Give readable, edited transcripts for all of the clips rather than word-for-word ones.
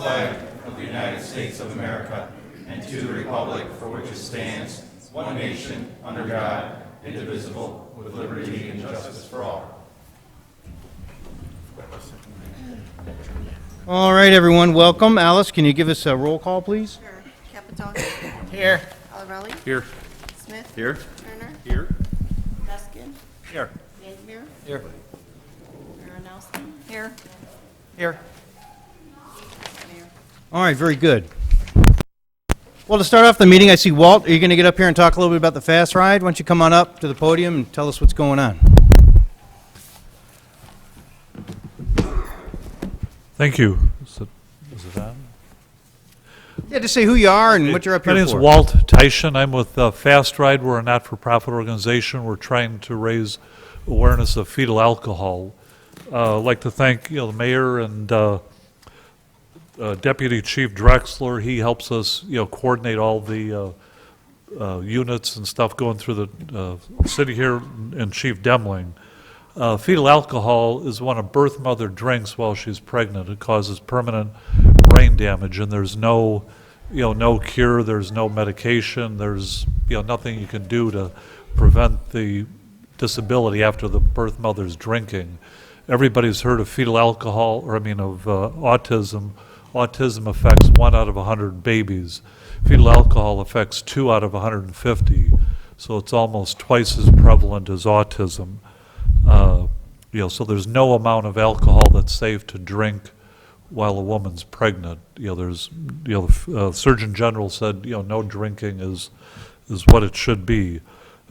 flag of the United States of America and to the republic for which it stands, one nation, under God, indivisible, with liberty and justice for all. All right, everyone, welcome. Alice, can you give us a roll call, please? Sure. Capitano. Here. Olivelli. Here. Smith. Here. Turner. Here. Ruskin. Here. Vandermeer. Here. Marinowski. Here. Here. Mayor. All right, very good. Well, to start off the meeting, I see Walt. Are you going to get up here and talk a little bit about the Fast Ride? Why don't you come on up to the podium and tell us what's going on? Thank you. Is it on? Yeah, just say who you are and what you're up My here name is for. Walt Tyshen. I'm with Fast Ride. We're a not-for-profit organization. We're trying to raise awareness of fetal alcohol. I'd like to thank the mayor and Deputy Chief Drexler. He helps us coordinate all the units and stuff going through the city here, and Chief Demling. Fetal alcohol is when a birth mother drinks while she's pregnant. It causes permanent brain damage, and there's no cure. There's no medication. There's nothing you can do to prevent the disability after the birth mother's drinking. Everybody's heard of fetal alcohol, autism. Autism affects 1 out of 100 babies. Fetal alcohol affects 2 out of 150, so it's almost twice as prevalent as autism. So there's no amount of alcohol that's safe to drink while a woman's pregnant. The Surgeon General said, no drinking is what it should be.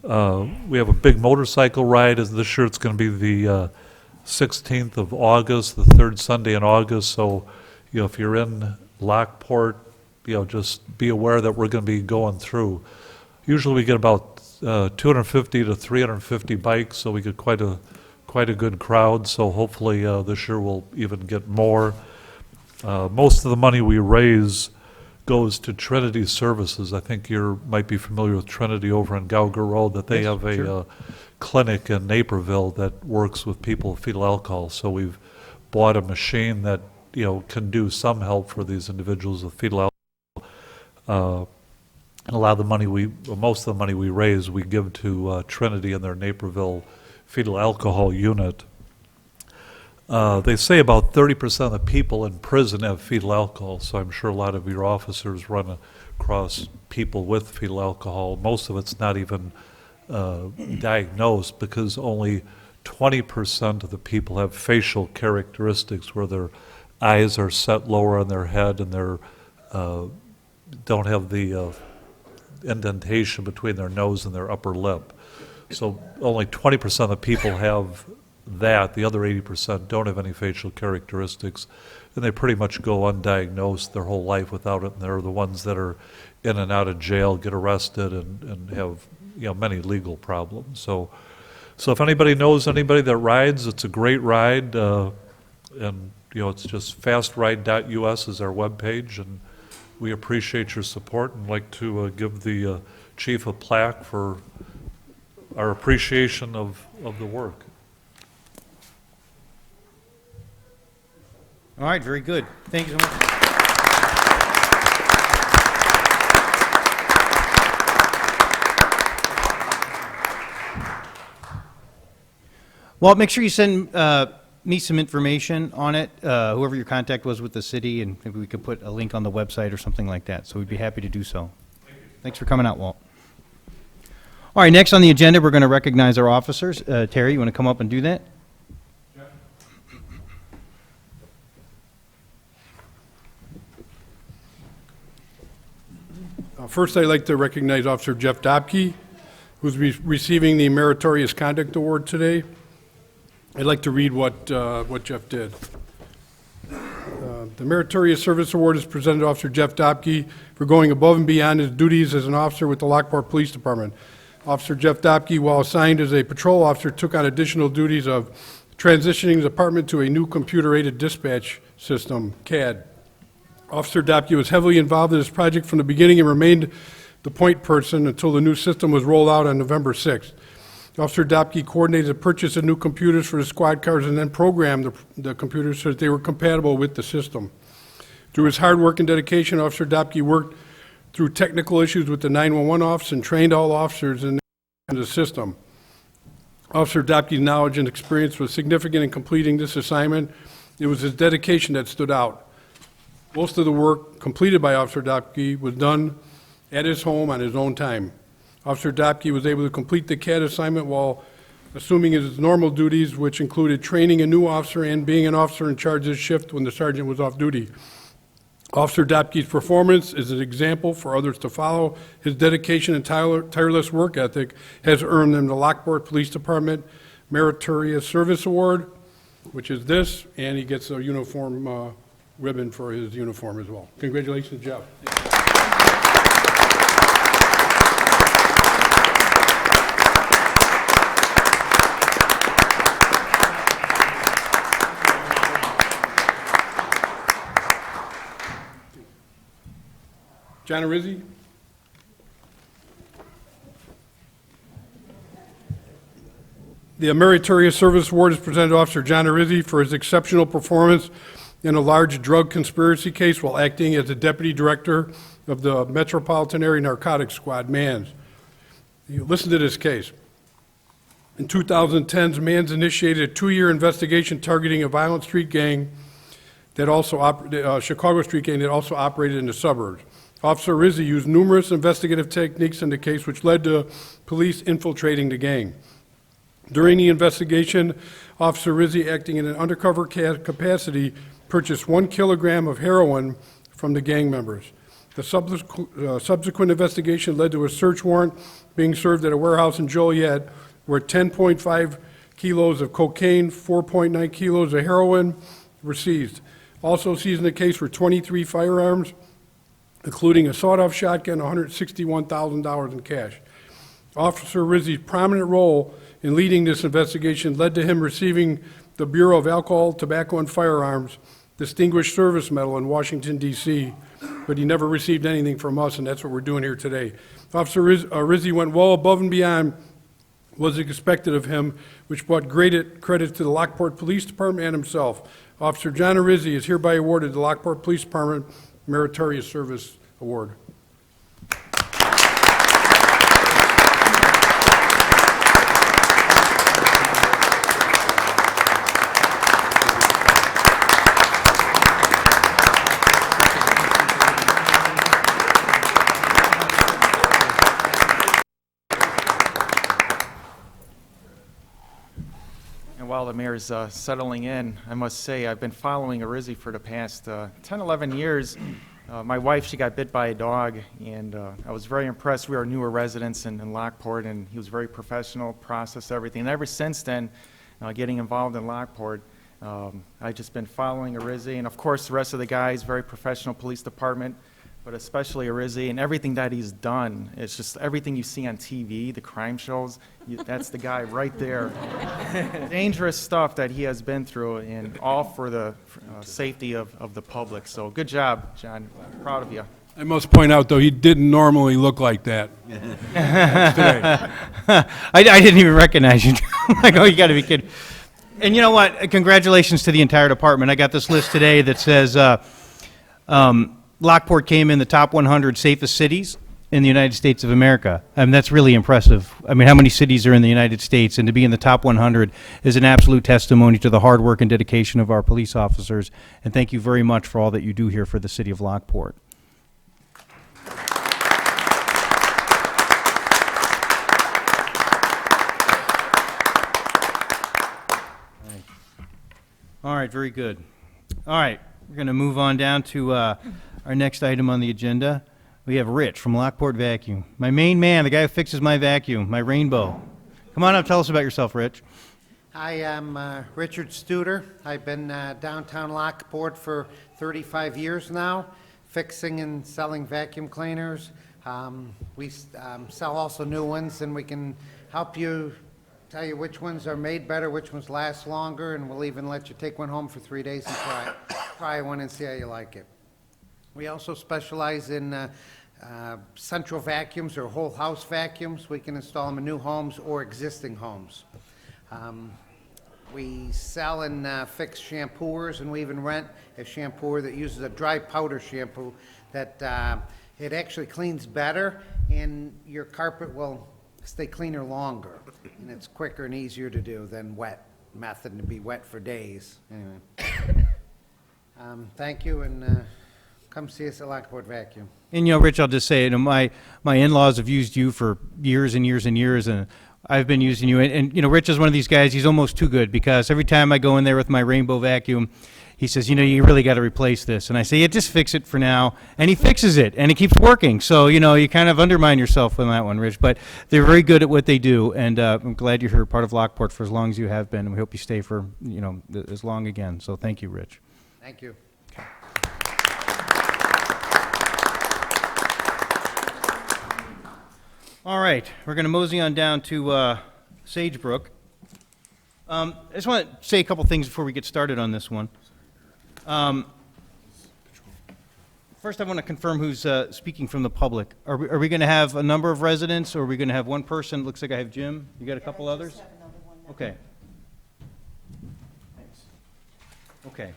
We have a big motorcycle ride. This year it's going to be the 16th of August, the third Sunday in August. So, if you're in Lockport, just be aware that we're going to be going through. Usually we get about 250 to 350 bikes, so we get quite a good crowd. So hopefully this year we'll even get more. Most of the money we raise goes to Trinity Services. I think you might be familiar with Trinity over on Gauger Road, that they have a clinic in Naperville that works with people with fetal alcohol. So we've bought a machine that can do some help for these individuals with fetal alcohol. And most of the money we raise, we give to Trinity and their Naperville fetal alcohol unit. They say about 30% of the people in prison have fetal alcohol, so I'm sure a lot of your officers run across people with fetal alcohol. Most of it's not even diagnosed, because only 20% of the people have facial characteristics where their eyes are set lower on their head and they don't have the indentation between their nose and their upper lip. So only 20% of the people have that. The other 80% don't have any facial characteristics, and they pretty much go undiagnosed their whole life without it, and they're the ones that are in and out of jail, get arrested, and have many legal problems. So if anybody knows anybody that rides, it's a great ride, and it's just fastride.us is our webpage, and we appreciate your support and like to give the chief a plaque for our appreciation of the work. All right, very good. Thank you so much. Well, make sure you send me some information on it, whoever your contact was with the city, and maybe we could put a link on the website or something like that. So we'd be happy to do so. Thanks for coming out, Walt. All right, next on the agenda, we're going to recognize our officers. Terry, you want to come up and do that? First, I'd like to recognize Officer Jeff Dobke, who's receiving the Meritorious Conduct Award today. I'd like to read what Jeff did. The Meritorious Service Award is presented to Officer Jeff Dobke for going above and beyond his duties as an officer with the Lockport Police Department. Officer Jeff Dobke, while assigned as a patrol officer, took on additional duties of transitioning the department to a new computer-aided dispatch system, CAD. Officer Dobke was heavily involved in this project from the beginning and remained the point person until the new system was rolled out on November 6th. Officer Dobke coordinated the purchase of new computers for the squad cars and then programmed the computers so that they were compatible with the system. Through his hard work and dedication, Officer Dopke worked through technical issues with the 911 office and trained all officers in the system. Officer Dopke's knowledge and experience was significant in completing this assignment. It was his dedication that stood out. Most of the work completed by Officer Dopke was done at his home on his own time. Officer Dopke was able to complete the CAD assignment while assuming his normal duties, which included training a new officer and being an officer in charge of his shift when the sergeant was off duty. Officer Dopke's performance is an example for others to follow. His dedication and tireless work ethic has earned him the Lockport Police Department Meritorious Service Award, which is this, and he gets a uniform ribbon for his uniform as well. Congratulations, Jeff. John Arizzi. The Meritorious Service Award is presented to Officer John Arizzi for his exceptional performance in a large drug conspiracy case while acting as the Deputy Director of the Metropolitan Area Narcotics Squad, MANS. You listen to this case. In 2010, MANS initiated a 2-year investigation targeting a violent street gang that also Chicago street gang that also operated in the suburbs. Officer Arizzi used numerous investigative techniques in the case, which led to police infiltrating the gang. During the investigation, Officer Arizzi, acting in an undercover capacity, purchased 1 kilogram of heroin from the gang members. The subsequent investigation led to a search warrant being served at a warehouse in Joliet, where 10.5 kilos of cocaine, 4.9 kilos of heroin were seized. Also seized in the case were 23 firearms, including a sawed-off shotgun, $161,000 in cash. Officer Rizzi's prominent role in leading this investigation led to him receiving the Bureau of Alcohol, Tobacco, and Firearms Distinguished Service Medal in Washington, D.C., but he never received anything from us, and that's what we're doing here today. Officer Rizzi went well above and beyond what was expected of him, which brought great credit to the Lockport Police Department and himself. Officer John Arizzi is hereby awarded the Lockport Police Department Meritorious Service Award. And while the mayor's settling in, I must say I've been following Arizzi for the past 10, 11 years. My wife, she got bit by a dog, and I was very impressed. We are newer residents in Lockport, and he was very professional, processed everything. And ever since then, getting involved in Lockport, I've just been following Arizzi, and of course the rest of the guys, very professional police department, but especially Arizzi and everything that he's done. It's just everything you see on TV, the crime shows, that's the guy right there. Dangerous stuff that he has been through, and all for the safety of the public. So good job, John. Proud of you. I must point out, though, he didn't normally look like that. I didn't even recognize you. Like, oh, you got to be kidding. And you know what? Congratulations to the entire department. I got this list today that says Lockport came in the top 100 safest cities in the United States of America. I mean, that's really impressive. I mean, how many cities are in the United States? And to be in the top 100 is an absolute testimony to the hard work and dedication of our police officers. And thank you very much for all that you do here for the city of Lockport. All right, very good. All right, we're going to move on down to our next item on the agenda. We have Rich from Lockport Vacuum. My main man, the guy who fixes my vacuum, my rainbow. Come on up, tell us about yourself, Rich. Hi, I'm Richard Studer. I've been downtown Lockport for 35 years now, fixing and selling vacuum cleaners. We sell also new ones, and we can help you tell you which ones are made better, which ones last longer, and we'll even let you take one home for 3 days and try one and see how you like it. We also specialize in central vacuums or whole house vacuums. We can install them in new homes or existing homes. We sell and fix shampoos, and we even rent a shampooer that uses a dry powder shampoo that it actually cleans better, and your carpet will stay cleaner longer, and it's quicker and easier to do than wet method, to be wet for days. Anyway, thank you, and come see us at Lockport Vacuum. And, you know, Rich, I'll just say, you know, my in-laws have used you for years and years and years, and I've been using you. And, you know, Rich is one of these guys, he's almost too good, because every time I go in there with my rainbow vacuum, he says, you know, you really got to replace this. And I say, yeah, just fix it for now. And he fixes it, and it keeps working. So, you know, you kind of undermine yourself on that one, Rich. But they're very good at what they do, and I'm glad you're here, part of Lockport, for as long as you have been, and we hope you stay for, you know, as long again. So thank you, Rich. Thank you. All right, we're going to mosey on down to Sagebrook. I just want to say a couple things before we get started on this one. First, I want to confirm who's speaking from the public. Are we going to have a number of residents, or are we going to have one person? Looks like I have Jim. You got a couple others? Okay. Okay.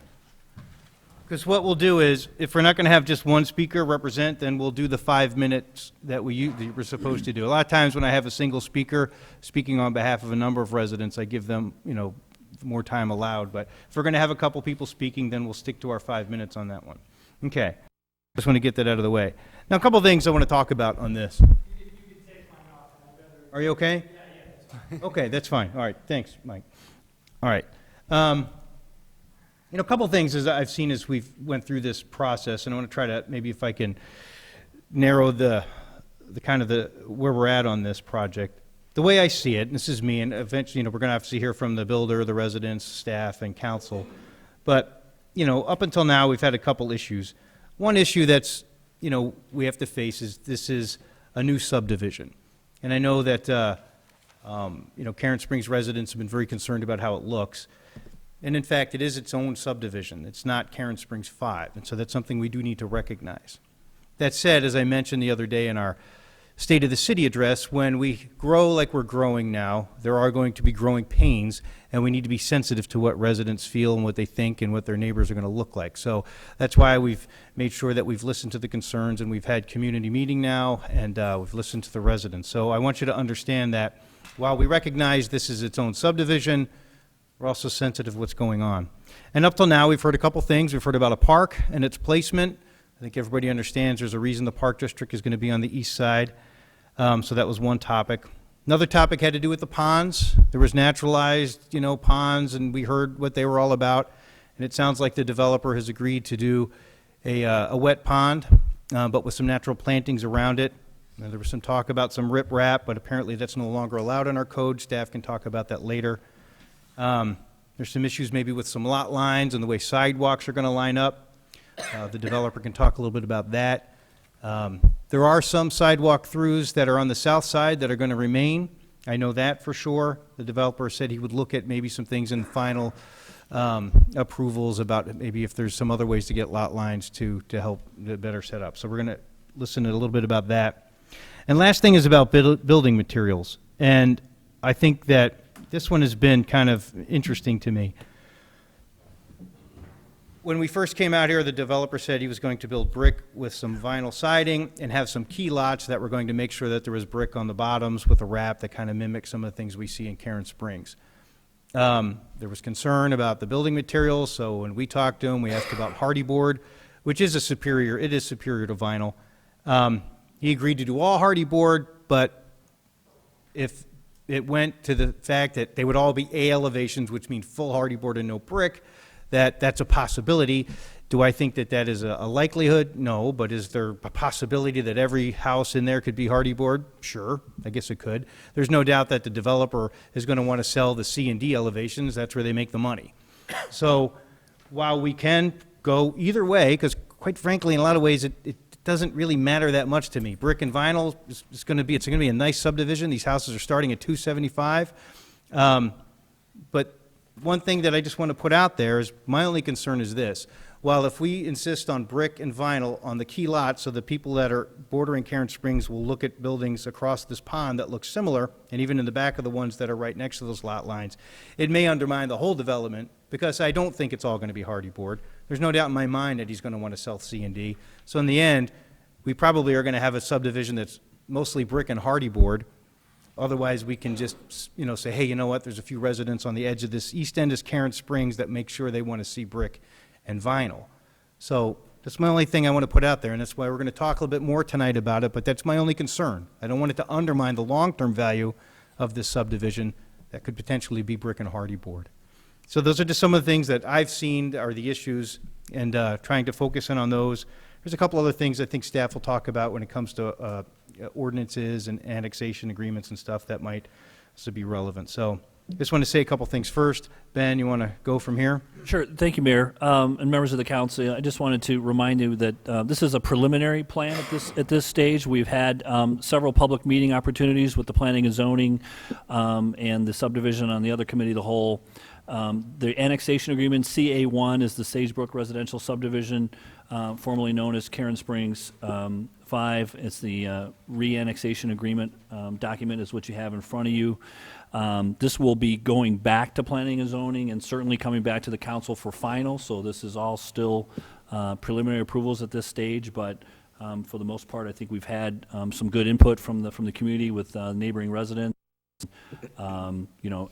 Because what we'll do is, if we're not going to have just one speaker represent, then we'll do the 5 minutes that we're supposed to do. A lot of times when I have a single speaker speaking on behalf of a number of residents, I give them, you know, more time allowed. But if we're going to have a couple people speaking, then we'll stick to our 5 minutes on that one. Okay. Just want to get that out of the way. Now, a couple things I want to talk about on this. Are you okay? Yeah. Okay, that's fine. All right, thanks, Mike. All right. You know, a couple things as I've seen as we've went through this process, and I want to try to, maybe if I can narrow the kind of where we're at on this project. The way I see it, and this is me, and eventually, you know, we're going to have to hear from the builder, the residents, staff, and council. But, you know, up until now, we've had a couple issues. One issue that's, you know, we have to face is this is a new subdivision. And I know that, you know, Karen Springs residents have been very concerned about how it looks. And in fact, it is its own subdivision. It's not Karen Springs 5, and so that's something we do need to recognize. That said, as I mentioned the other day in our State of the City address, when we grow like we're growing now, there are going to be growing pains, and we need to be sensitive to what residents feel and what they think and what their neighbors are going to look like. So that's why we've made sure that we've listened to the concerns, and we've had community meeting now, and we've listened to the residents. So I want you to understand that while we recognize this is its own subdivision, we're also sensitive to what's going on. And up till now, we've heard a couple things. We've heard about a park and its placement. I think everybody understands there's a reason the park district is going to be on the east side. So that was one topic. Another topic had to do with the ponds. There was naturalized, you know, ponds, and we heard what they were all about. And it sounds like the developer has agreed to do a wet pond, but with some natural plantings around it. And there was some talk about some riprap, but apparently that's no longer allowed in our code. Staff can talk about that later. There's some issues maybe with some lot lines and the way sidewalks are going to line up. The developer can talk a little bit about that. There are some sidewalk throughs that are on the south side that are going to remain. I know that for sure. The developer said he would look at maybe some things in final approvals about maybe if there's some other ways to get lot lines to help the better set up. So we're going to listen to a little bit about that. And last thing is about building materials. And I think that this one has been kind of interesting to me. When we first came out here, the developer said he was going to build brick with some vinyl siding and have some key lots that were going to make sure that there was brick on the bottoms with a wrap that kind of mimics some of the things we see in Karen Springs. There was concern about the building materials, so when we talked to him, we asked about hardy board, which is superior to vinyl. He agreed to do all hardy board, but if it went to the fact that they would all be A elevations, which mean full hardy board and no brick, that's a possibility. Do I think that that is a likelihood? No, but is there a possibility that every house in there could be hardy board? Sure, I guess it could. There's no doubt that the developer is going to want to sell the C and D elevations. That's where they make the money. So while we can go either way, because quite frankly, in a lot of ways, it doesn't really matter that much to me. Brick and vinyl is going to be, it's going to be a nice subdivision. These houses are starting at $275. But one thing that I just want to put out there is my only concern is this. while if we insist on brick and vinyl on the key lots, so the people that are bordering Karen Springs will look at buildings across this pond that look similar, and even in the back of the ones that are right next to those lot lines, it may undermine the whole development, because I don't think it's all going to be hardy board. There's no doubt in my mind that he's going to want to sell C and D. So in the end, we probably are going to have a subdivision that's mostly brick and hardy board. Otherwise, we can just, say, hey, you know what, there's a few residents on the edge of this east end is Karen Springs that make sure they want to see brick and vinyl. So that's my only thing I want to put out there, and that's why we're going to talk a little bit more tonight about it, but that's my only concern. I don't want it to undermine the long-term value of this subdivision that could potentially be brick and hardy board. So those are just some of the things that I've seen are the issues, and trying to focus in on those. There's a couple other things I think staff will talk about when it comes to ordinances and annexation agreements and stuff that might also be relevant. So just want to say a couple things first. Ben, you want to go from here? Sure. Thank you, Mayor, and members of the council. I just wanted to remind you that this is a preliminary plan at this stage. We've had several public meeting opportunities with the planning and zoning and the subdivision on the other committee, the whole. The annexation agreement, CA1, is the Sagebrook residential subdivision, formerly known as Karen Springs 5. It's the re-annexation agreement document is what you have in front of you. This will be going back to planning and zoning and certainly coming back to the council for final. So this is all still preliminary approvals at this stage, but for the most part, I think we've had some good input from the community with neighboring residents. I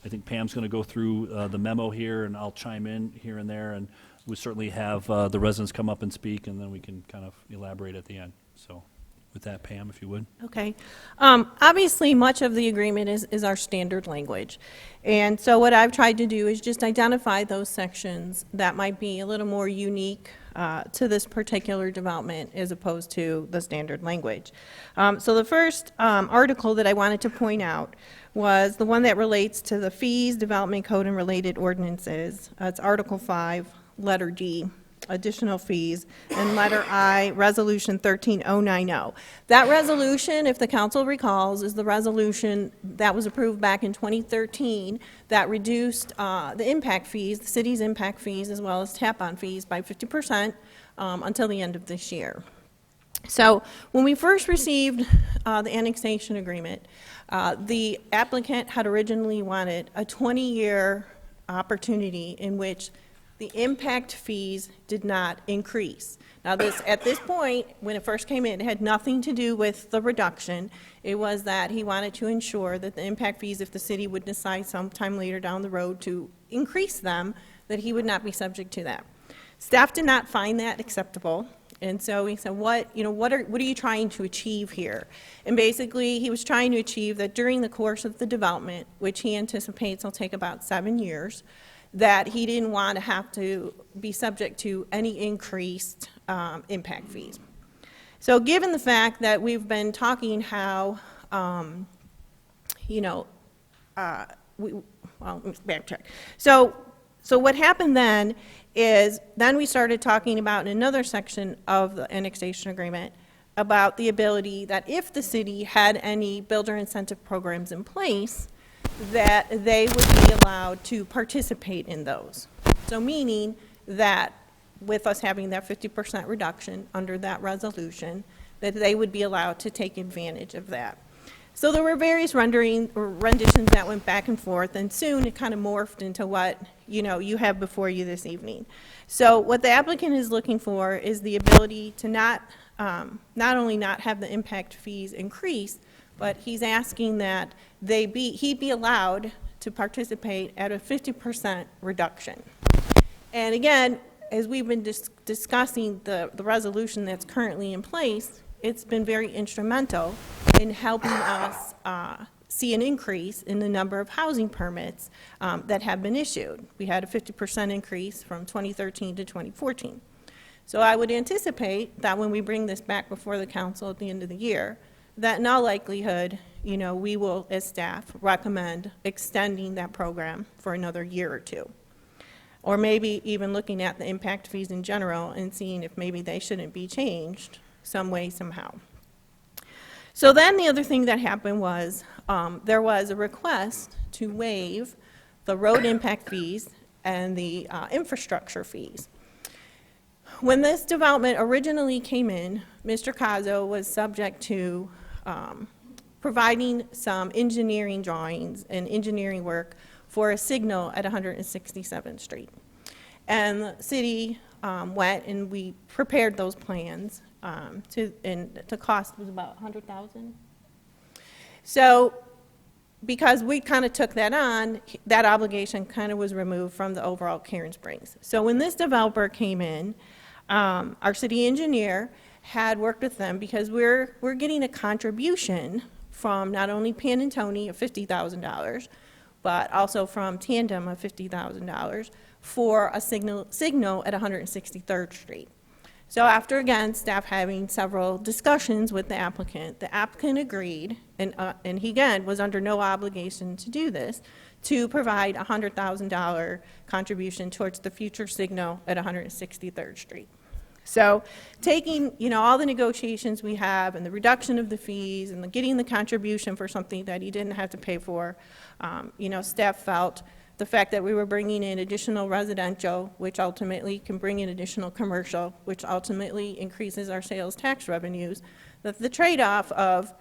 think Pam's going to go through the memo here, and I'll chime in here and there, and we certainly have the residents come up and speak, and then we can kind of elaborate at the end. So with that, Pam, if you would. Okay. Obviously, much of the agreement is our standard language. And so what I've tried to do is just identify those sections that might be a little more unique to this particular development as opposed to the standard language. So the first article that I wanted to point out was the one that relates to the fees, development code, and related ordinances. It's Article 5, letter D, additional fees, and letter I, Resolution 13090. That resolution, if the council recalls, is the resolution that was approved back in 2013 that reduced the impact fees, the city's impact fees, as well as tap-on fees by 50% until the end of this year. So when we first received the annexation agreement, the applicant had originally wanted a 20-year opportunity in which the impact fees did not increase. Now, at this point, when it first came in, it had nothing to do with the reduction. It was that he wanted to ensure that the impact fees, if the city would decide sometime later down the road to increase them, that he would not be subject to that. Staff did not find that acceptable. And so he said, what are you trying to achieve here? And basically, he was trying to achieve that during the course of the development, which he anticipates will take about 7 years, that he didn't want to have to be subject to any increased impact fees. So given the fact that we've been talking how, let me backtrack. So what happened then is then we started talking about in another section of the annexation agreement about the ability that if the city had any builder incentive programs in place, that they would be allowed to participate in those. So meaning that with us having that 50% reduction under that resolution, that they would be allowed to take advantage of that. So there were various renditions that went back and forth, and soon it kind of morphed into what you have before you this evening. So what the applicant is looking for is the ability to not only not have the impact fees increase, but he's asking that he be allowed to participate at a 50% reduction. And again, as we've been discussing the resolution that's currently in place, it's been very instrumental in helping us see an increase in the number of housing permits that have been issued. We had a 50% increase from 2013 to 2014. So I would anticipate that when we bring this back before the council at the end of the year, that in all likelihood, we will, as staff, recommend extending that program for another year or two. Or maybe even looking at the impact fees in general and seeing if maybe they shouldn't be changed some way, somehow. So then the other thing that happened was there was a request to waive the road impact fees and the infrastructure fees. When this development originally came in, Mr. Cazzo was subject to providing some engineering drawings and engineering work for a signal at 167th Street. And the city went and we prepared those plans, and the cost was about $100,000. So because we kind of took that on, that obligation kind of was removed from the overall Karen Springs. So when this developer came in, our city engineer had worked with them because we're getting a contribution from not only Pantone of $50,000, but also from Tandem of $50,000 for a signal at 163rd Street. So after, again, staff having several discussions with the applicant agreed, and he, again, was under no obligation to do this, to provide a $100,000 contribution towards the future signal at 163rd Street. So taking, all the negotiations we have and the reduction of the fees and getting the contribution for something that he didn't have to pay for, staff felt the fact that we were bringing in additional residential, which ultimately can bring in additional commercial, which ultimately increases our sales tax revenues, that the trade-off of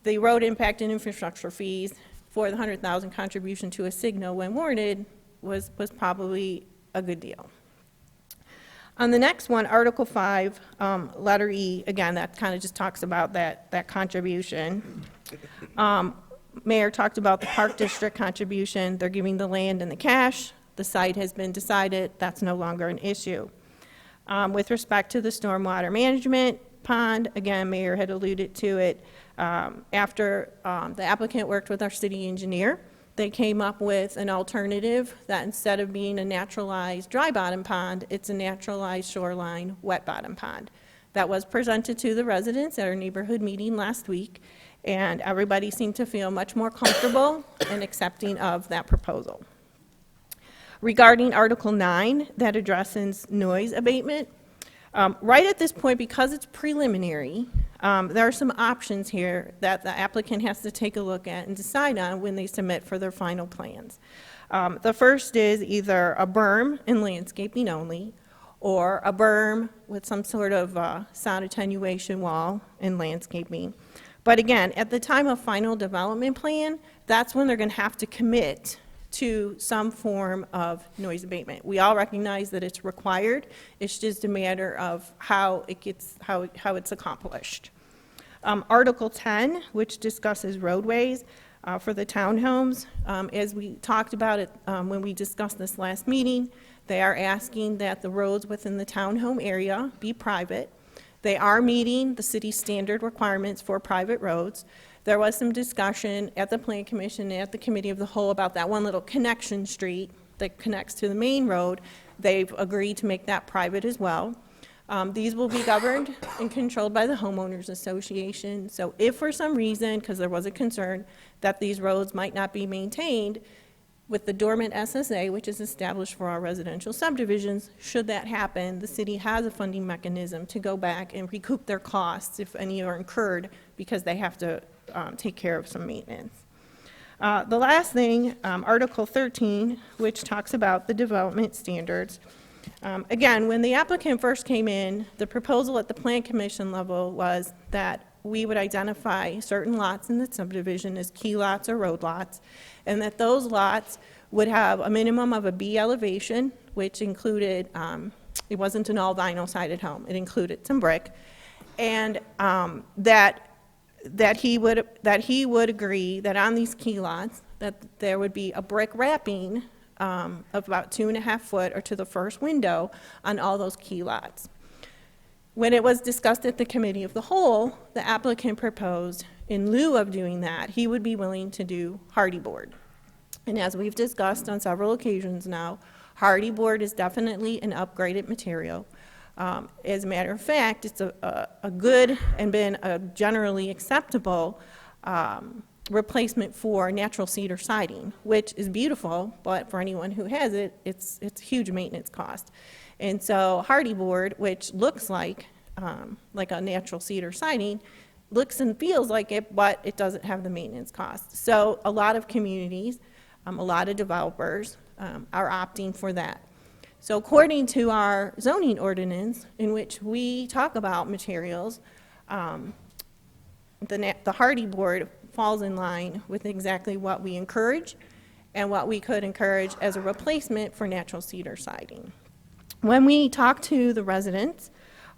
the road impact and infrastructure fees for the $100,000 contribution to a signal when warranted was probably a good deal. On the next one, Article 5, letter E, again, that kind of just talks about that contribution. Mayor talked about the Park District contribution. They're giving the land and the cash. The site has been decided. That's no longer an issue. With respect to the stormwater management pond, again, Mayor had alluded to it. After the applicant worked with our city engineer, they came up with an alternative that instead of being a naturalized dry bottom pond, it's a naturalized shoreline wet bottom pond. That was presented to the residents at our neighborhood meeting last week, and everybody seemed to feel much more comfortable and accepting of that proposal. Regarding Article 9, that addresses noise abatement, right at this point, because it's preliminary, there are some options here that the applicant has to take a look at and decide on when they submit for their final plans. The first is either a berm and landscaping only, or a berm with some sort of sound attenuation wall and landscaping. But again, at the time of final development plan, that's when they're going to have to commit to some form of noise abatement. We all recognize that it's required. It's just a matter of how it's accomplished. Article 10, which discusses roadways for the townhomes, as we talked about it when we discussed this last meeting, they are asking that the roads within the townhome area be private. They are meeting the city standard requirements for private roads. There was some discussion at the Plan Commission and at the Committee of the Whole about that one little connection street that connects to the main road. They've agreed to make that private as well. These will be governed and controlled by the homeowners association. So if for some reason, because there was a concern that these roads might not be maintained, with the dormant SSA, which is established for our residential subdivisions, should that happen, the city has a funding mechanism to go back and recoup their costs if any are incurred because they have to take care of some maintenance. The last thing, Article 13, which talks about the development standards. Again, when the applicant first came in, the proposal at the Plan Commission level was that we would identify certain lots in the subdivision as key lots or road lots, and that those lots would have a minimum of a B elevation, which included, it wasn't an all vinyl sided home, it included some brick, and that he would agree that on these key lots that there would be a brick wrapping of about 2.5 foot or to the first window on all those key lots. When it was discussed at the Committee of the Whole, the applicant proposed, in lieu of doing that, he would be willing to do hardy board. And as we've discussed on several occasions now, hardy board is definitely an upgraded material. As a matter of fact, it's a good and been a generally acceptable replacement for natural cedar siding, which is beautiful, but for anyone who has it, it's a huge maintenance cost. And so hardy board, which looks like a natural cedar siding, looks and feels like it, but it doesn't have the maintenance cost. So a lot of communities, a lot of developers are opting for that. So according to our zoning ordinance, in which we talk about materials, the Hardy Board falls in line with exactly what we encourage and what we could encourage as a replacement for natural cedar siding. When we talked to the residents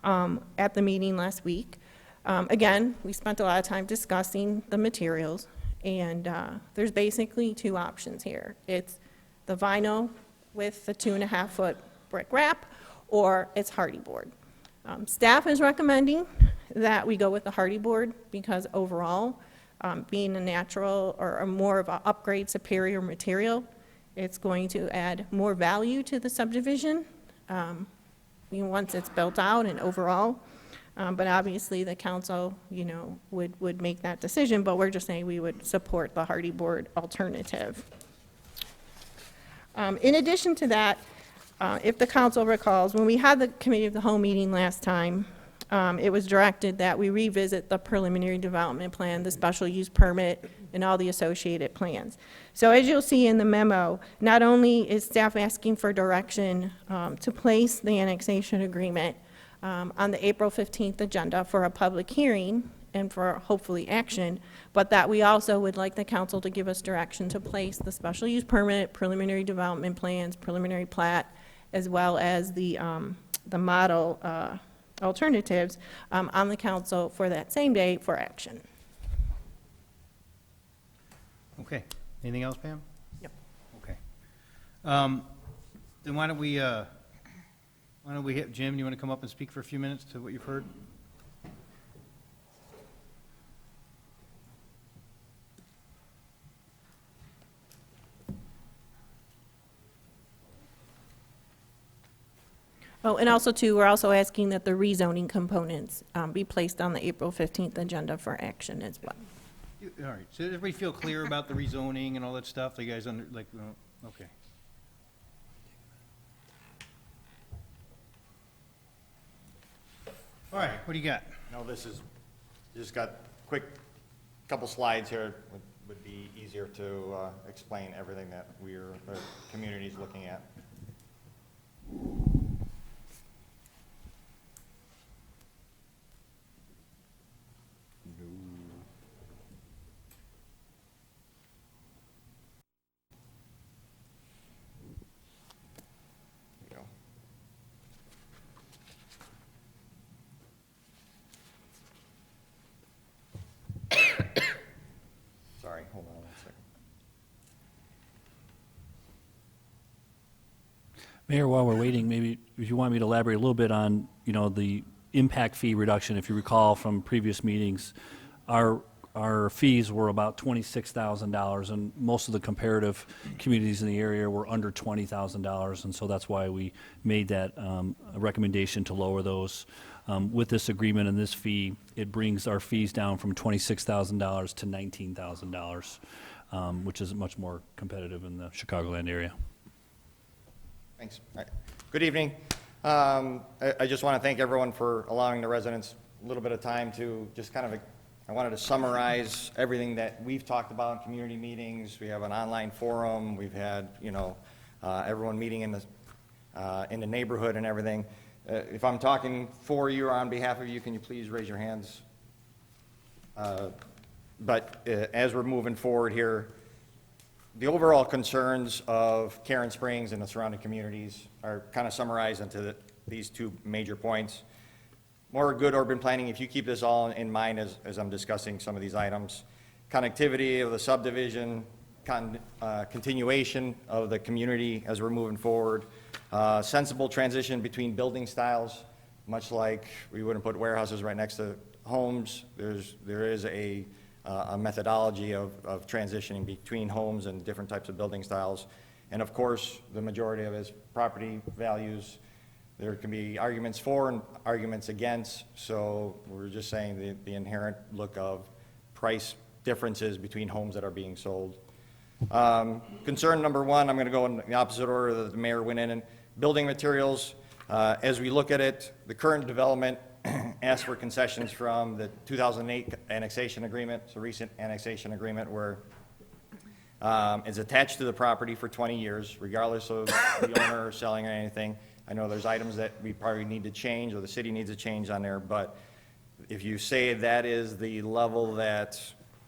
at the meeting last week, again, we spent a lot of time discussing the materials, and there's basically two options here. It's the vinyl with the 2.5-foot brick wrap, or it's Hardy Board. Staff is recommending that we go with the Hardy Board because overall, being a natural or a more of an upgrade superior material, it's going to add more value to the subdivision once it's built out and overall. But obviously, the council, would make that decision, but we're just saying we would support the Hardy Board alternative. In addition to that, if the council recalls, when we had the committee of the whole meeting last time, it was directed that we revisit the preliminary development plan, the special use permit, and all the associated plans. So as you'll see in the memo, not only is staff asking for direction to place the annexation agreement on the April 15th agenda for a public hearing and for hopefully action, but that we also would like the council to give us direction to place the special use permit, preliminary development plans, preliminary plat, as well as the model alternatives on the council for that same day for action. Okay. Anything else, Pam? Yep. Okay. Then why don't we hit Jim? You want to come up and speak for a few minutes to what you've heard? Oh, and also too, we're also asking that the rezoning components be placed on the April 15th agenda for action as well. All right. So does everybody feel clear about the rezoning and all that stuff? You guys okay. All right. What do you got? No, just got quick couple slides here. Would be easier to explain everything that the community's looking at. Sorry, hold on one second. Mayor, while we're waiting, maybe if you want me to elaborate a little bit on, the impact fee reduction. If you recall from previous meetings, our fees were about $26,000, and most of the comparative communities in the area were under $20,000, and so that's why we made that a recommendation to lower those. With this agreement and this fee, it brings our fees down from $26,000 to $19,000, which is much more competitive in the Chicagoland area. Thanks. All right. Good evening. I just want to thank everyone for allowing the residents a little bit of time to just I wanted to summarize everything that we've talked about in community meetings. We have an online forum. We've had, everyone meeting in the neighborhood and everything. If I'm talking for you or on behalf of you, can you please raise your hands? But as we're moving forward here, the overall concerns of Karen Springs and the surrounding communities are kind of summarized into these two major points. More good urban planning, if you keep this all in mind as I'm discussing some of these items. Connectivity of the subdivision, continuation of the community as we're moving forward. Sensible transition between building styles, much like we wouldn't put warehouses right next to homes. There is a methodology of transitioning between homes and different types of building styles. And of course, the majority of it is property values. There can be arguments for and arguments against, so we're just saying the inherent look of price differences between homes that are being sold. Concern number one, I'm going to go in the opposite order that the mayor went in, and building materials. As we look at it, the current development asked for concessions from the 2008 annexation agreement. It's a recent annexation agreement where It's attached to the property for 20 years, regardless of the owner selling or anything. I know there's items that we probably need to change, or the city needs to change on there, but if you say that is the level that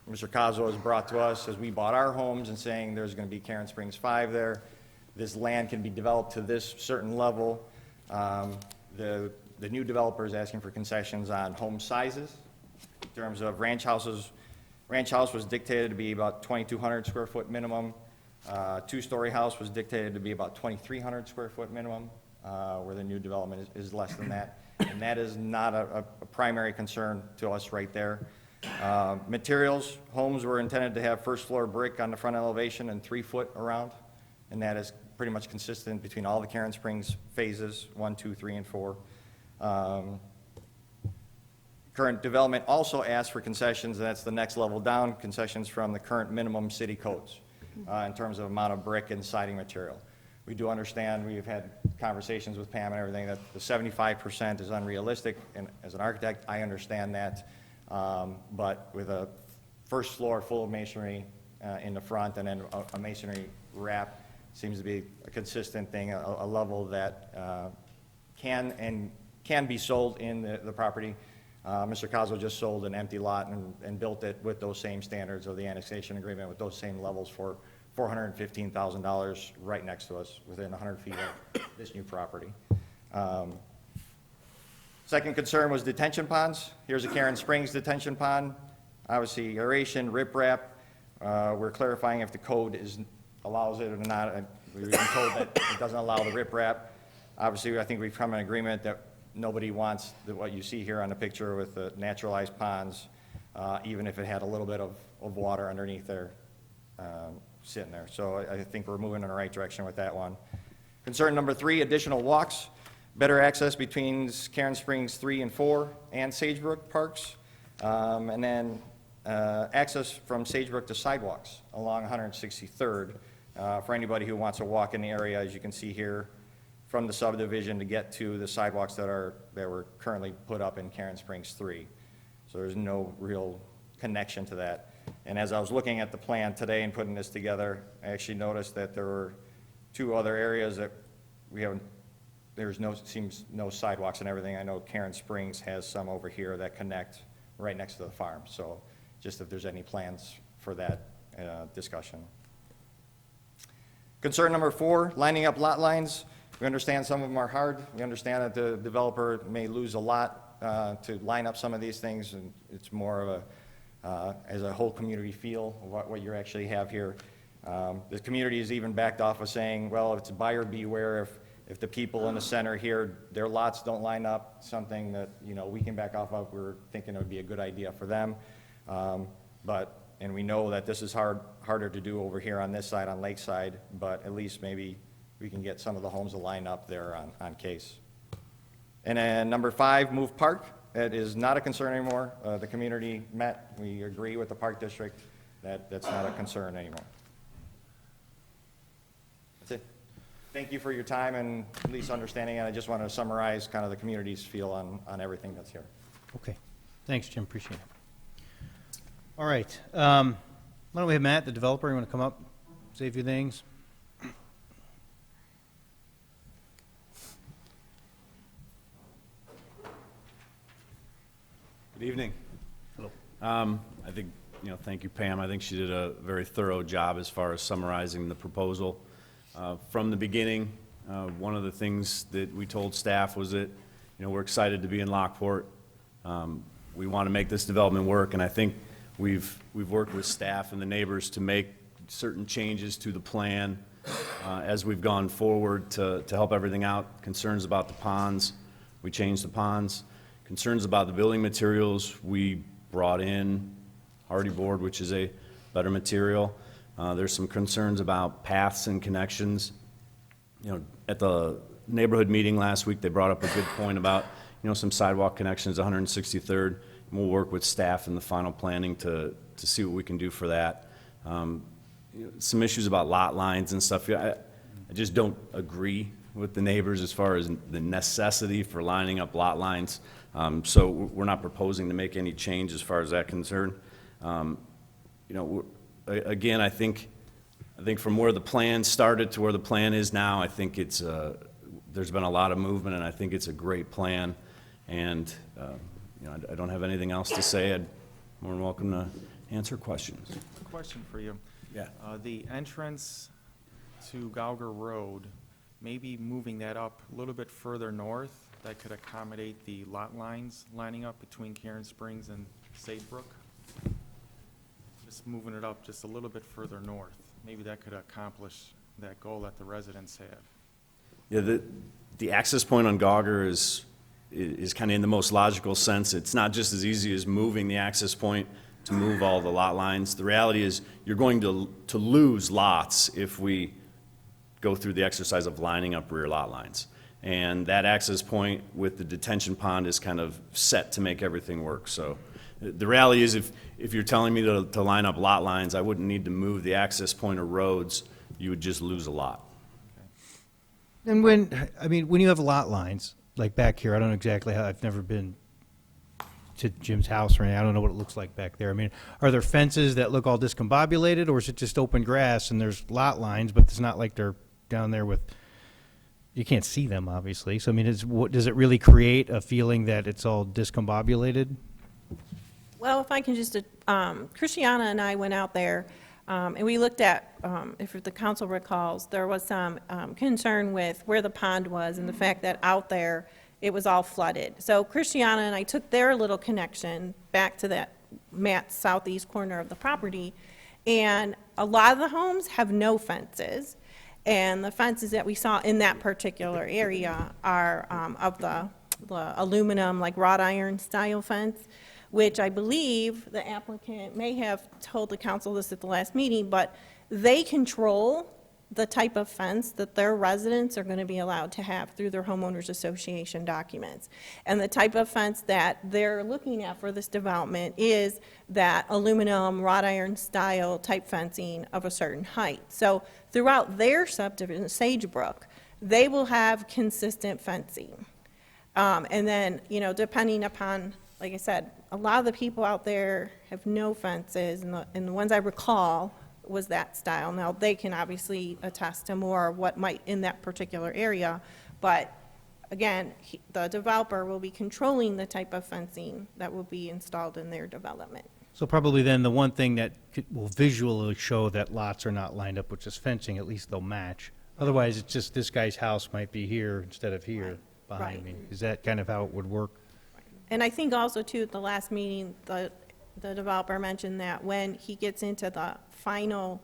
Mr. Cosmo has brought to us as we bought our homes and saying there's going to be Karen Springs 5 there, this land can be developed to this certain level. The new developer is asking for concessions on home sizes. In terms of ranch houses, ranch house was dictated to be about 2,200 square foot minimum. Two-story house was dictated to be about 2,300 square foot minimum, where the new development is less than that. And that is not a primary concern to us right there. Materials, homes were intended to have first floor brick on the front elevation and 3 foot around, and that is pretty much consistent between all the Karen Springs phases, 1, 2, 3, and 4. Current development also asks for concessions, and that's the next level down, concessions from the current minimum city codes in terms of amount of brick and siding material. We do understand, we've had conversations with Pam and everything, that the 75% is unrealistic, and as an architect, I understand that. But with a first floor full of masonry in the front and then a masonry wrap, seems to be a consistent thing, a level that can be sold in the property. Mr. Cosmo just sold an empty lot and built it with those same standards of the annexation agreement, with those same levels for $415,000 right next to us, within 100 feet of this new property. Second concern was detention ponds. Here's a Karen Springs detention pond. Obviously, aeration, riprap. We're clarifying if the code allows it or not. We've been told that it doesn't allow the riprap. Obviously, I think we've come to an agreement that nobody wants what you see here on the picture with the naturalized ponds, even if it had a little bit of water underneath there, sitting there. So I think we're moving in the right direction with that one. Concern number 3, additional walks. Better access between Karen Springs 3 and 4 and Sagebrook Parks. And then access from Sagebrook to sidewalks along 163rd for anybody who wants to walk in the area, as you can see here, from the subdivision to get to the sidewalks that were currently put up in Karen Springs 3. So there's no real connection to that. And as I was looking at the plan today and putting this together, I actually noticed that there were 2 other areas that we haven't, seems no sidewalks and everything. I know Karen Springs has some over here that connect right next to the farm. So just if there's any plans for that discussion. Concern number 4, lining up lot lines. We understand some of them are hard. We understand that the developer may lose a lot to line up some of these things, and it's more of a, as a whole community feel, what you actually have here. The community is even backed off of saying, well, it's buyer beware if the people in the center here, their lots don't line up, something that, we can back off of. We're thinking it would be a good idea for them. And we know that this is harder to do over here on this side, on Lakeside, but at least maybe we can get some of the homes to line up there on Case. And then number 5, move park. That is not a concern anymore. The community met. We agree with the park district that that's not a concern anymore. That's it. Thank you for your time and at least understanding, and I just want to summarize kind of the community's feel on everything that's here. Okay. Thanks, Jim. Appreciate it. All right. Why don't we have Matt, the developer? You want to come up, say a few things? Good evening. Hello. I think, thank you, Pam. I think she did a very thorough job as far as summarizing the proposal. From the beginning, one of the things that we told staff was that, we're excited to be in Lockport. We want to make this development work, and I think we've worked with staff and the neighbors to make certain changes to the plan as we've gone forward to help everything out. Concerns about the ponds, we changed the ponds. Concerns about the building materials, we brought in hardy board, which is a better material. There's some concerns about paths and connections. At the neighborhood meeting last week, they brought up a good point about, some sidewalk connections, 163rd. And we'll work with staff in the final planning to see what we can do for that. Some issues about lot lines and stuff. I just don't agree with the neighbors as far as the necessity for lining up lot lines. So we're not proposing to make any change as far as that concern. Again, I think think from where the plan started to where the plan is now, I think it's, there's been a lot of movement, and I think it's a great plan. And, you know, I don't have anything else to say. I'm more than welcome to answer questions. Question for you. Yeah. The entrance to Gauger Road, maybe moving that up a little bit further north, that could accommodate the lot lines lining up between Karen Springs and Sadebrook? Just moving it up just a little bit further north. Maybe that could accomplish that goal that the residents have. Yeah, the access point on Gauger is kind of in the most logical sense. It's not just as easy as moving the access point to move all the lot lines. The reality is you're going to lose lots if we go through the exercise of lining up rear lot lines. And that access point with the detention pond is kind of set to make everything work. So the reality is if you're telling me to line up lot lines, I wouldn't need to move the access point of roads. You would just lose a lot. And when you have lot lines, like back here, I don't know exactly how, I've never been to Jim's house or anything. I don't know what it looks like back there. I mean, are there fences that look all discombobulated, or is it just open grass and there's lot lines, but it's not like they're down there with, you can't see them, obviously. So, I mean, does it really create a feeling that it's all discombobulated? Well, if I can just, Christiana and I went out there, and we looked at, if the council recalls, there was some concern with where the pond was and the fact that out there it was all flooded. So Christiana and I took their little connection back to that Matt's southeast corner of the property, and a lot of the homes have no fences. And the fences that we saw in that particular area are of the aluminum, like wrought iron style fence, which I believe the applicant may have told the council this at the last meeting, but they control the type of fence that their residents are going to be allowed to have through their homeowners association documents. And the type of fence that they're looking at for this development is that aluminum, wrought iron style type fencing of a certain height. So throughout their subdivision, Sagebrook, they will have consistent fencing. And then, you know, depending upon, like I said, a lot of the people out there have no fences, and the ones I recall was that style. Now, they can obviously attest to more of what might in that particular area, but again, the developer will be controlling the type of fencing that will be installed in their development. So probably then the one thing that will visually show that lots are not lined up, which is fencing, at least they'll match. Otherwise, it's just this guy's house might be here instead of here behind me. Is that kind of how it would work? And I think also too, at the last meeting, the developer mentioned that when he gets into the final,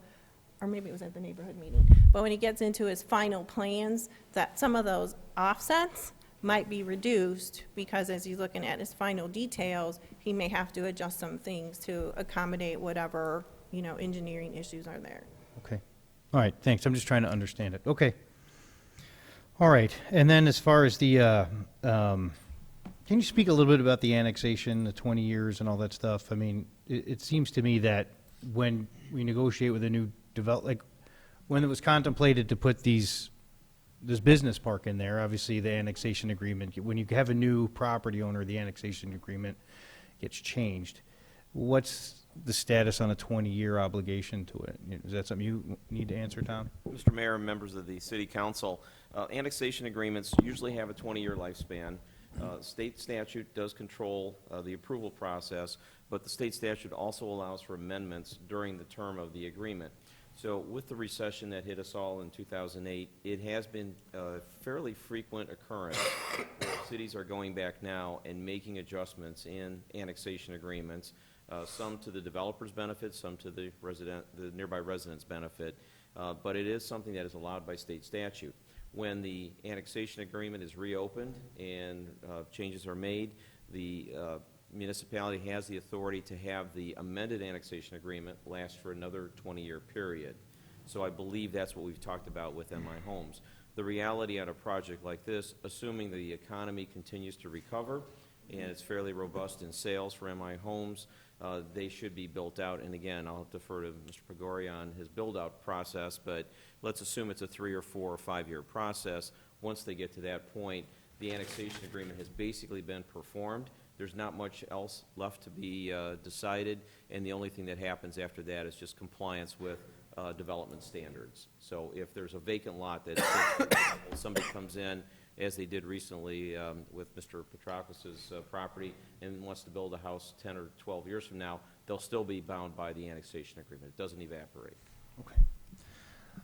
or maybe it was at the neighborhood meeting, but when he gets into his final plans, that some of those offsets might be reduced, because as he's looking at his final details, he may have to adjust some things to accommodate whatever, you know, engineering issues are there. Okay. All right, thanks. I'm just trying to understand it. Okay. All right. And then as far as the, can you speak a little bit about the annexation, the 20 years and all that stuff? I mean, it seems to me that when we negotiate with a new like when it was contemplated to put this business park in there, obviously the annexation agreement, when you have a new property owner, the annexation agreement gets changed. What's the status on a 20-year obligation to it? Is that something you need to answer, Tom? Mr. Mayor and members of the City Council, annexation agreements usually have a 20-year lifespan. State statute does control the approval process, but the state statute also allows for amendments during the term of the agreement. So with the recession that hit us all in 2008, it has been a fairly frequent occurrence where cities are going back now and making adjustments in annexation agreements, some to the developer's benefit, some to the nearby residents' benefit, but it is something that is allowed by state statute. When the annexation agreement is reopened and changes are made, the municipality has the authority to have the amended annexation agreement last for another 20-year period. So I believe that's what we've talked about with MI Homes. The reality on a project like this, assuming the economy continues to recover and it's fairly robust in sales for MI Homes, they should be built out. And again, I'll defer to Mr. Pagori on his build-out process, but let's assume it's a 3 or 4 or 5-year process. Once they get to that point, the annexation agreement has basically been performed. There's not much else left to be decided, and the only thing that happens after that is just compliance with development standards. So if there's a vacant lot that somebody comes in, as they did recently with Mr. Petrakis' property, and wants to build a house 10 or 12 years from now, they'll still be bound by the annexation agreement. It doesn't evaporate. Okay.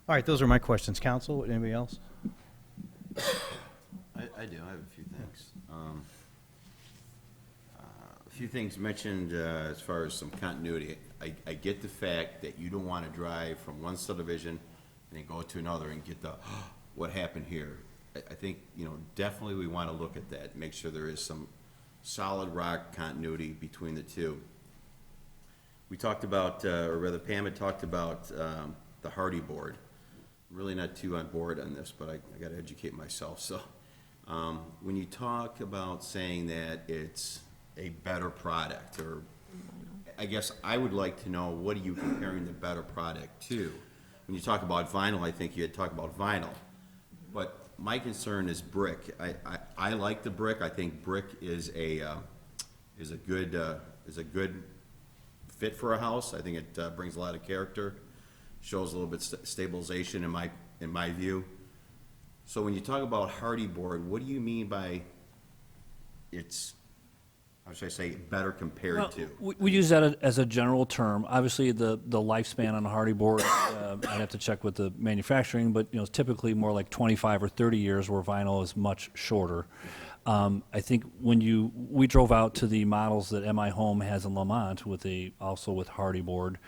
All right, those are my questions. Council, anybody else? I do. I have a few things. A few things mentioned as far as some continuity. I get the fact that you don't want to drive from one subdivision and then go to another and get the, what happened here. I think, definitely we want to look at that, make sure there is some solid rock continuity between the two. We talked about, or rather Pam had talked about the Hardy Board. I'm really not too on board on this, but I got to educate myself. So when you talk about saying that it's a better product, or I guess I would like to know, what are you comparing the better product to? When you talk about vinyl, I think you had talked about vinyl. But my concern is brick. I like the brick. I think brick is a good fit for a house. I think it brings a lot of character, shows a little bit stabilization in my view. So when you talk about Hardy Board, what do you mean by it's, how should I say, better compared to? We use that as a general term. Obviously, the lifespan on a Hardy Board, I'd have to check with the manufacturing, but it's typically more like 25 or 30 years, where vinyl is much shorter. I think when we drove out to the models that MI Home has in Lamont also with Hardy Board,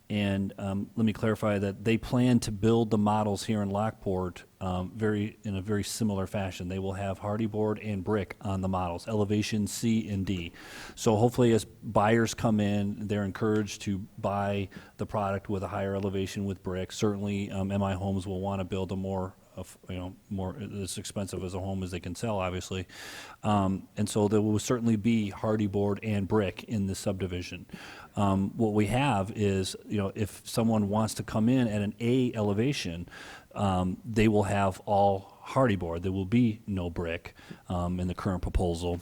and let me clarify that they plan to build the models here in Lockport in a very similar fashion. They will have Hardy Board and brick on the models, elevation C and D. So hopefully, as buyers come in, they're encouraged to buy the product with a higher elevation with brick. Certainly, MI Homes will want to build a more as expensive as a home as they can sell, obviously. And so there will certainly be Hardy Board and brick in this subdivision. What we have is, if someone wants to come in at an A elevation, they will have all Hardy Board. There will be no brick in the current proposal.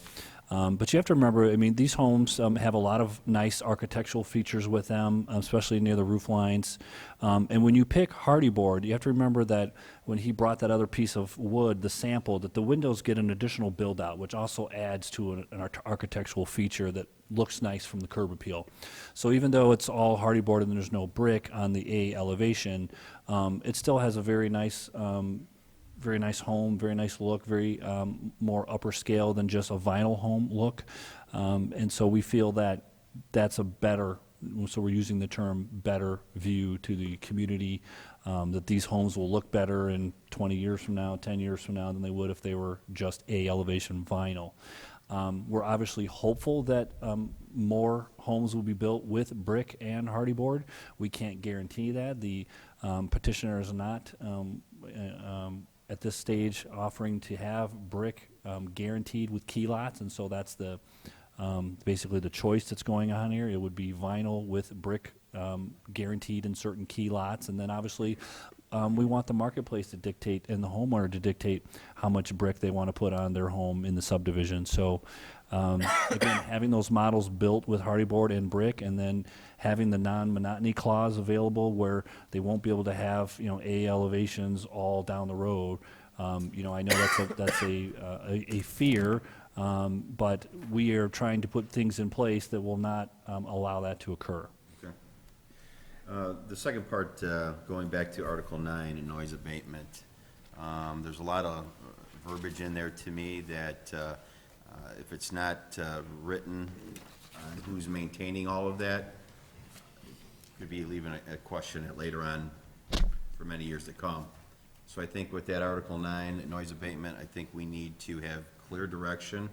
But you have to remember, these homes have a lot of nice architectural features with them, especially near the roof lines. And when you pick Hardy Board, you have to remember that when he brought that other piece of wood, the sample, that the windows get an additional build-out, which also adds to an architectural feature that looks nice from the curb appeal. So even though it's all Hardy Board and there's no brick on the A elevation, it still has a very nice home, very nice look, very more upper scale than just a vinyl home look. And so we feel that that's a better, so we're using the term better view to the community, that these homes will look better in 20 years from now, 10 years from now than they would if they were just A elevation vinyl. We're obviously hopeful that more homes will be built with brick and Hardy Board. We can't guarantee that. The petitioner is not at this stage offering to have brick guaranteed with key lots, and so that's basically the choice that's going on here. It would be vinyl with brick guaranteed in certain key lots, and then obviously we want the marketplace to dictate and the homeowner to dictate how much brick they want to put on their home in the subdivision. So again, having those models built with Hardy Board and brick, and then having the non-monotony clause available where they won't be able to have A elevations all down the road. I know that's a fear, but we are trying to put things in place that will not allow that to occur. The second part, going back to Article 9 and noise abatement, there's a lot of verbiage in there to me that if it's not written on who's maintaining all of that, could be leaving a question later on for many years to come. So I think with that Article 9, noise abatement, I think we need to have clear direction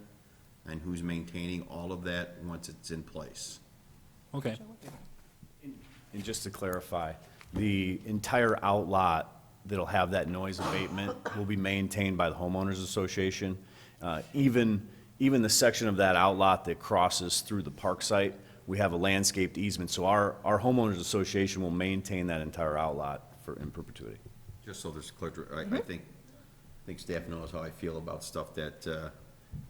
on who's maintaining all of that once it's in place. Okay. And just to clarify, the entire outlot that'll have that noise abatement will be maintained by the homeowners association. Even the section of that outlot that crosses through the park site, we have a landscaped easement, so our homeowners association will maintain that entire outlot in perpetuity. Just so there's clear, I think staff knows how I feel about stuff that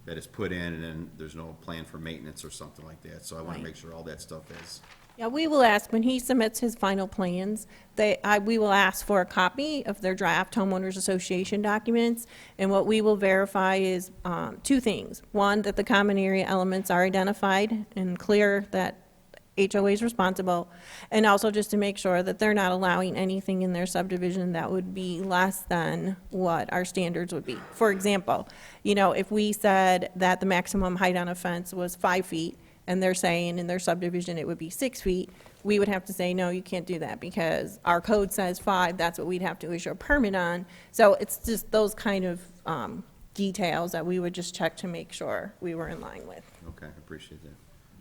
is put in and then there's no plan for maintenance or something like that. So I want to make sure all that stuff Yeah, we will ask, when he submits his final plans, we will ask for a copy of their draft homeowners association documents, and what we will verify is two things. One, that the common area elements are identified and clear that HOA is responsible, and also just to make sure that they're not allowing anything in their subdivision that would be less than what our standards would be. For example, you know, if we said that the maximum height on a fence was 5 feet, and they're saying in their subdivision it would be 6 feet, we would have to say, no, you can't do that because our code says 5, that's what we'd have to issue a permit on. So it's just those kind of details that we would just check to make sure we were in line with. Okay, I appreciate that.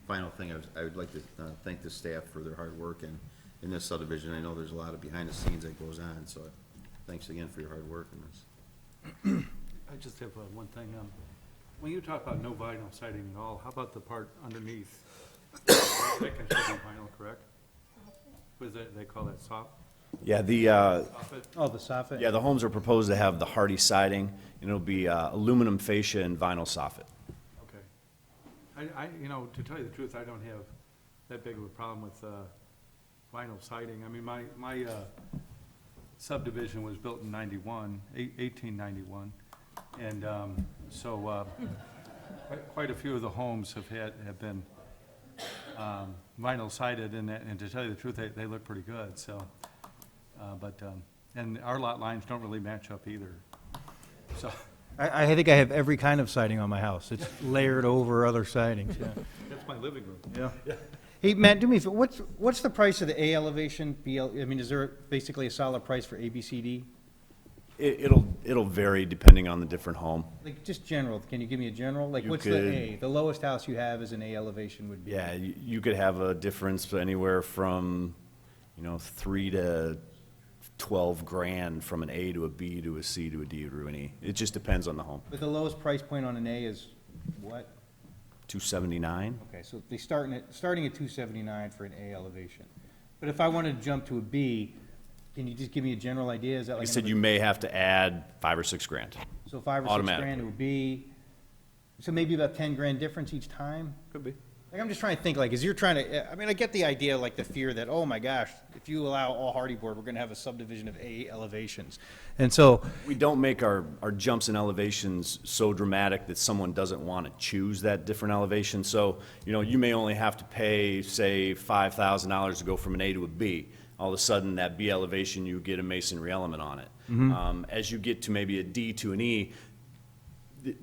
Final thing, I would like to thank the staff for their hard work in this subdivision. I know there's a lot of behind the scenes that goes on, so thanks again for your hard work in this. I just have one thing. When you talk about no vinyl siding at all, how about the part underneath? That can still be vinyl, correct? What is that, they call that soft? Yeah, the, soffit? Oh, the soffit? yeah, the homes are proposed to have the hardy siding, and it'll be aluminum fascia and vinyl soffit. Okay. You know, to tell you the truth, I don't have that big of a problem with vinyl siding. I mean, my subdivision was built in 1891, and so quite a few of the homes have been vinyl sided, and to tell you the truth, they look pretty good. So, and our lot lines don't really match up either. So. I think I have every kind of siding on my house. It's layered over other sidings, yeah. That's my living room. Yeah. Hey, Matt, do me a favor, what's the price of the A elevation, B, I mean, is there basically a solid price for A, B, C, D? It'll vary depending on the different home. Like, just general, can you give me a general? Like, You what's could- the A? The lowest house you have is an A elevation would be? Yeah, you could have a difference anywhere from, you know, 3 to 12 grand from an A to a B to a C to a D to an E. It just depends on the home. But the lowest price point on an A is what? 279? Okay, so they starting at 279 for an A elevation. But if I wanted to jump to a B, can you just give me a general idea? Is that Like I like said, you may have to add 5 or 6 grand. so 5 or 6 automatically. grand to a B? So maybe about 10 grand difference each time? Could be. Like, I'm just trying to think, like, as you're trying to, I mean, I get the idea, like, the fear that, oh my gosh, if you allow all hardy board, we're gonna have a subdivision of A elevations. And so, We don't make our jumps in elevations so dramatic that someone doesn't want to choose that different elevation. So, you know, you may only have to pay, say, $5,000 to go from an A to a B. All of a sudden, that B elevation, you get a masonry element on it. As you get to maybe a D to an E,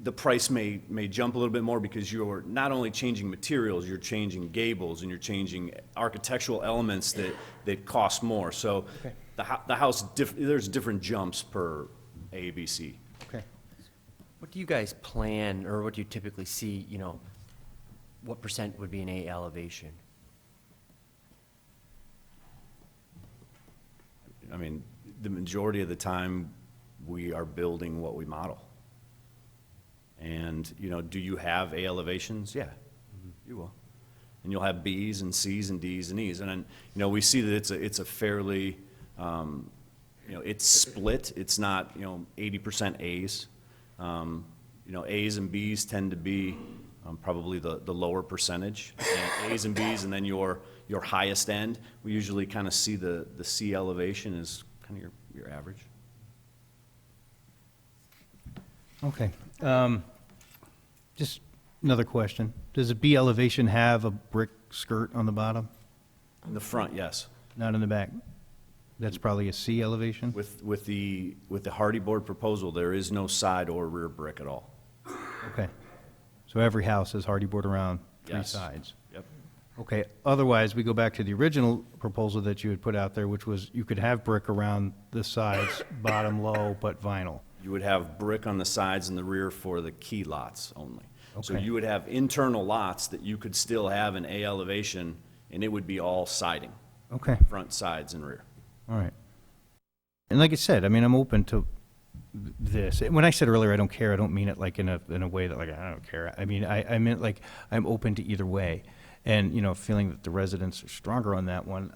the price may jump a little bit more because you're not only changing materials, you're changing gables and you're changing architectural elements that cost more. So the house, there's different jumps per A, B, C. okay. What do you guys plan, or what do you typically see, you know, what percent would be an A elevation? I mean, the majority of the time, we are building what we model. And, you know, do you have A elevations? Yeah, you will. And you'll have Bs and Cs and Ds and Es. And then, you know, we see that it's a fairly, you know, it's split. It's not, you know, 80% As. You know, As and Bs tend to be probably the lower percentage. And As and Bs, and then your highest end, we usually kind of see the C elevation as kind of your average. Okay. Just another question. Does a B elevation have a brick skirt on the bottom? In the front, yes. Not in the back? That's probably a C elevation? With the hardy board proposal, there is no side or rear brick at all. Okay. So every house has hardy board around 3 Yes. sides? Yep. Okay. Otherwise, we go back to the original proposal that you had put out there, which was you could have brick around the sides, bottom low, but vinyl. You would have brick on the sides and the rear for the key lots only. So Okay. you would have internal lots that you could still have an A elevation, and it would be all siding, Okay. front, sides, and rear. All right. And like I said, I mean, I'm open to this. When I said earlier I don't care, I don't mean it like in a way that like I don't care. I mean, I meant like I'm open to either way. And, you know, feeling that the residents are stronger on that one,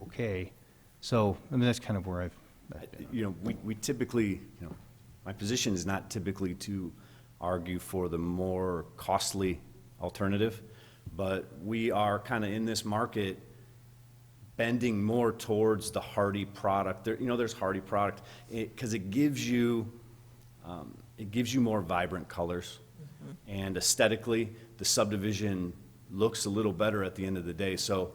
okay. So, I mean, that's kind of where I've You know, we typically, you know, my position is not typically to argue for the more costly alternative, but we are kind of in this market bending more towards the hardy product. There, there's hardy product, because it gives you more vibrant colors. And aesthetically, the subdivision looks a little better at the end of the day. So,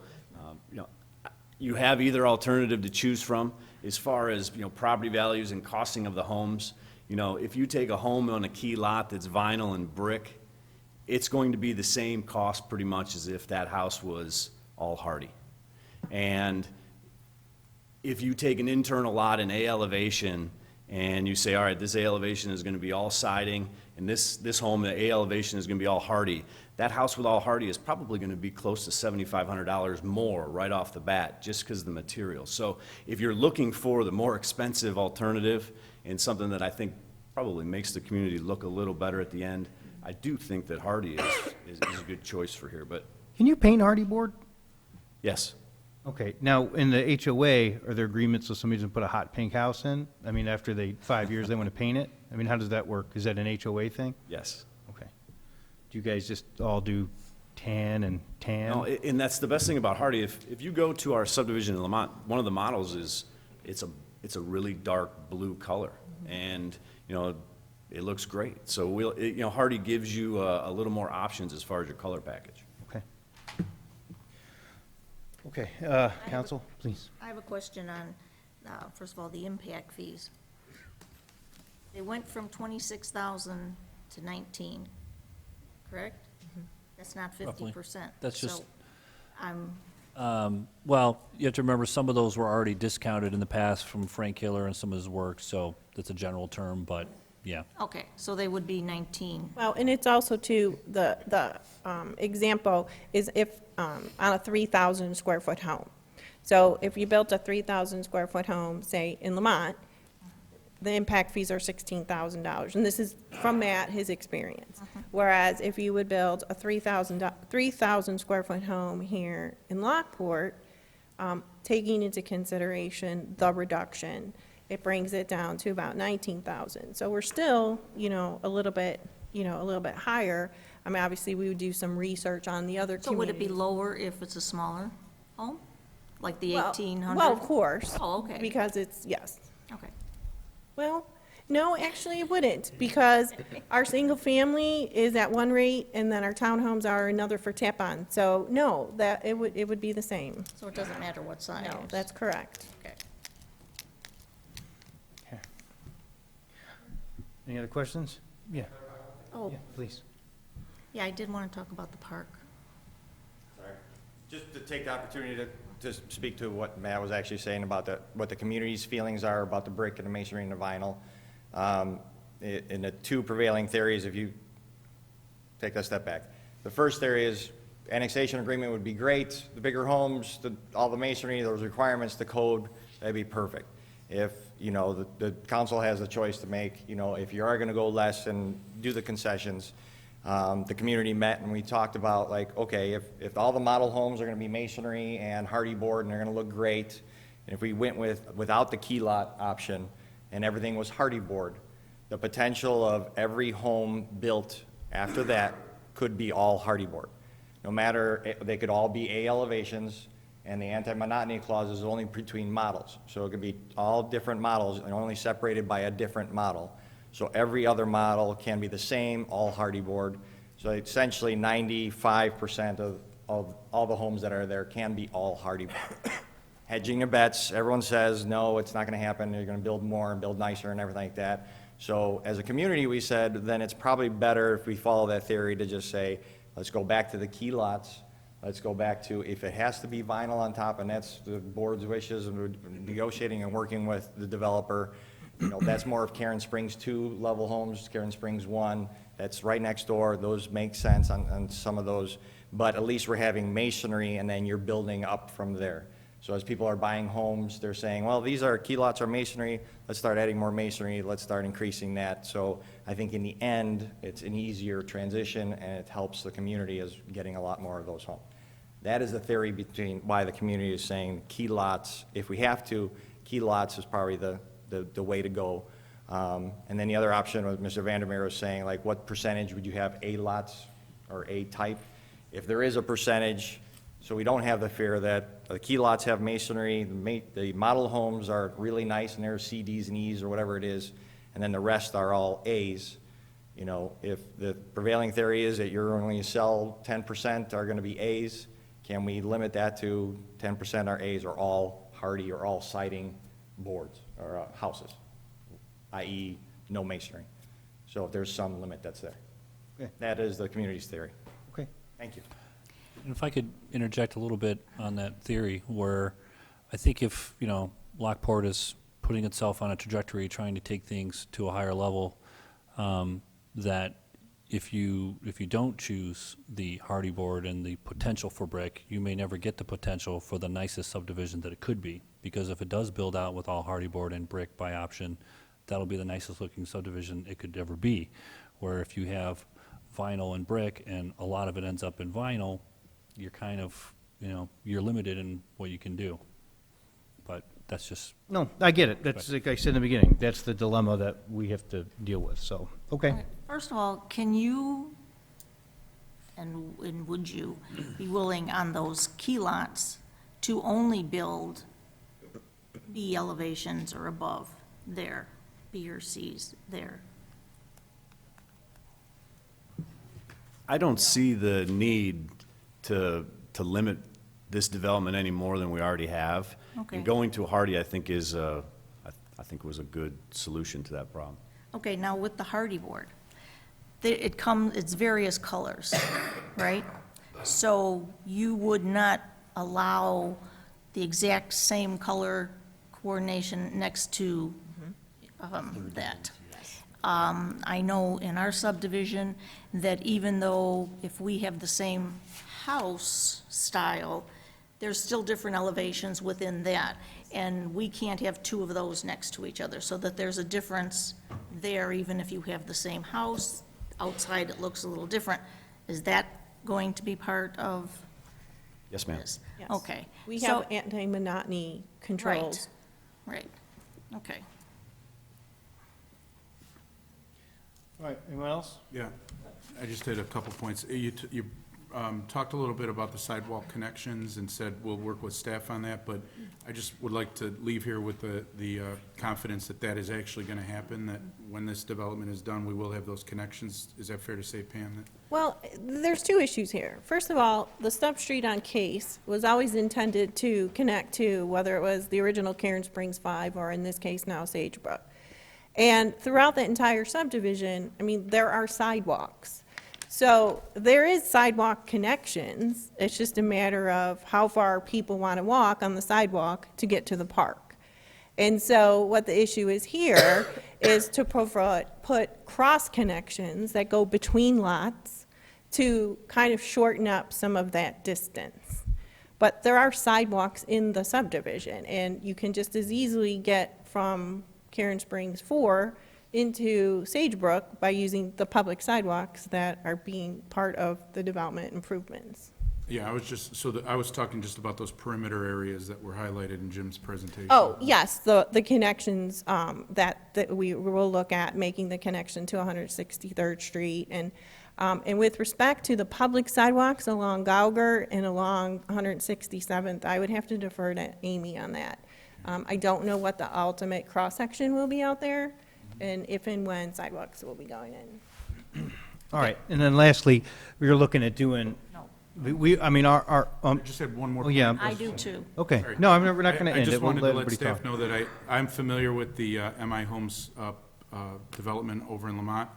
you have either alternative to choose from. As far as, property values and costing of the homes, if you take a home on a key lot that's vinyl and brick, it's going to be the same cost pretty much as if that house was all hardy. And if you take an internal lot in A elevation and you say, all right, this A elevation is going to be all siding, and this home, the A elevation is going to be all hardy, that house with all hardy is probably going to be close to $7,500 more right off the bat, just because of the material. So if you're looking for the more expensive alternative and something that I think probably makes the community look a little better at the end, I do think that hardy is a good choice for here. But Can you paint hardy board? yes. Okay, now, in the HOA, are there agreements if somebody's gonna put a hot pink house in? I mean, after 5 years, they wanna paint it? I mean, how does that work? Is that an HOA thing? Yes. Okay. Do you guys just all do tan and tan? No, and that's the best thing about hardy. If you go to our subdivision in Lamont, one of the models is, it's a really dark blue color. And, it looks great. So hardy gives you a little more options as far as your color package. Okay. Okay, counsel, please. I have a question on, first of all, the impact fees. They went from 26,000 to 19, correct? That's not Roughly. 50%. That's just- So I'm, Well, you have to remember, some of those were already discounted in the past from Frank Hiller and some of his work, so that's a general term, but, yeah. okay, so they would be 19. Well, and it's also too, the example is if, on a 3,000 square foot home. So if you built a 3,000 square foot home, say in Lamont, the impact fees are $16,000. And this is from Matt, his experience. Whereas if you would build a 3,000 square foot home here in Lockport, taking into consideration the reduction, it brings it down to about 19,000. So we're still, a little bit higher. I mean, obviously, we would do some research on the other So would it be communities. lower if it's a smaller home? Like the Well- 1,800? Well, of course. Oh, okay. Because it's, yes. Okay. Well, no, actually it wouldn't, because our single family is at one rate, and then our townhomes are another for tap-on. So, no, it would be the same. So it doesn't matter what size? No, that's correct. Okay. Any other questions? Yeah, Oh, yeah, please. yeah, I did want to talk about the park. Sorry. Just to take the opportunity to speak to what Matt was actually saying about what the community's feelings are about the brick and the masonry and the vinyl. In the two prevailing theories, if you take that step back. The first theory is annexation agreement would be great. The bigger homes, all the masonry, those requirements, the code, that'd be perfect. If, the council has a choice to make, if you are going to go less and do the concessions, the community met and we talked about like, okay, if all the model homes are going to be masonry and hardy board and they're going to look great, and if we went without the key lot option and everything was hardy board, the potential of every home built after that could be all hardy board. No matter, they could all be A elevations, and the anti-monotony clause is only between models. So it could be all different models and only separated by a different model. So every other model can be the same, all hardy board. So essentially 95% of all the homes that are there can be all hardy board. Hedging your bets, everyone says, no, it's not gonna happen, you're gonna build more and build nicer and everything like that. So as a community, we said, then it's probably better if we follow that theory to just say, let's go back to the key lots. Let's go back to, if it has to be vinyl on top, and that's the board's wishes, and we're negotiating and working with the developer, that's more of Karen Springs 2 level homes, Karen Springs 1, that's right next door, those make sense on some of those, but at least we're having masonry, and then you're building up from there. So as people are buying homes, they're saying, well, these are, key lots are masonry, let's start adding more masonry, let's start increasing that. So I think in the end, it's an easier transition, and it helps the community as getting a lot more of those homes. That is the theory between why the community is saying key lots, if we have to, key lots is probably the way to go. And then the other option, what Mr. Vandermeer was saying, like what percentage would you have A lots or A type? if there is a percentage, so we don't have the fear that the key lots have masonry, the model homes are really nice and they're C, Ds, and Es, or whatever it is, and then the rest are all As. You know, if the prevailing theory is that you're only sell 10% are gonna be As, can we limit that to 10% are As, or all hardy, or all siding boards, or houses, i.e. no masonry? So if there's some limit that's there. Okay. That is the community's theory. Okay. Thank you. And if I could interject a little bit on that theory, where I think if, you know, Lockport is putting itself on a trajectory, trying to take things to a higher level, that if you don't choose the hardy board and the potential for brick, you may never get the potential for the nicest subdivision that it could be. Because if it does build out with all hardy board and brick by option, that'll be the nicest looking subdivision it could ever be. Where if you have vinyl and brick and a lot of it ends up in vinyl, you're kind of, you know, you're limited in what you can do. But that's just, No, I get it. That's, like I said in the beginning, that's the dilemma that we have to deal with, so, okay. All right, first of all, can you, and would you be willing on those key lots to only build B elevations or above there, B or Cs there? I don't see the need to limit this development any more than we already have. Okay. And going to hardy, I think I think was a good solution to that problem. Okay, now with the hardy board, it's various colors, right? So you would not allow the exact same color coordination next to that. I know in our subdivision that even though if we have the same house style, there's still different elevations within that, and we can't have two of those next to each other, so that there's a difference there, even if you have the same house. Outside, it looks a little different. Is that going to be part of Yes, ma'am. this? Yes. Okay. We So- have anti-monotony controls. Right, okay. All right, anyone else? Yeah, I just had a couple points. You talked a little bit about the sidewalk connections and said we'll work with staff on that, but I just would like to leave here with the confidence that that is actually going to happen, that when this development is done, we will have those connections. Is that fair to say, Pam? Well, there's two issues here. First of all, the stub street on Case was always intended to connect to whether it was the original Karen Springs 5 or in this case now Sagebrook. And throughout the entire subdivision, I mean, there are sidewalks. So there is sidewalk connections. It's just a matter of how far people want to walk on the sidewalk to get to the park. And so what the issue is here is to put cross connections that go between lots to kind of shorten up some of that distance. But there are sidewalks in the subdivision, and you can just as easily get from Karen Springs 4 into Sagebrook by using the public sidewalks that are being part of the development improvements. Yeah, I was just, I was talking just about those perimeter areas that were highlighted in Jim's presentation. Oh, yes, the connections that we will look at, making the connection to 163rd Street. And with respect to the public sidewalks along Gauger and along 167th, I would have to defer to Amy on that. I don't know what the ultimate cross-section will be out there, and if and when sidewalks will be going in. All right, and then lastly, we were looking at doing, I mean, our, I just had one more oh, point. yeah. I do too. Okay, Sorry. no, we're not going to I end just it. We'll wanted to let let everybody staff talk. know that I'm familiar with the MI Homes development over in Lamont,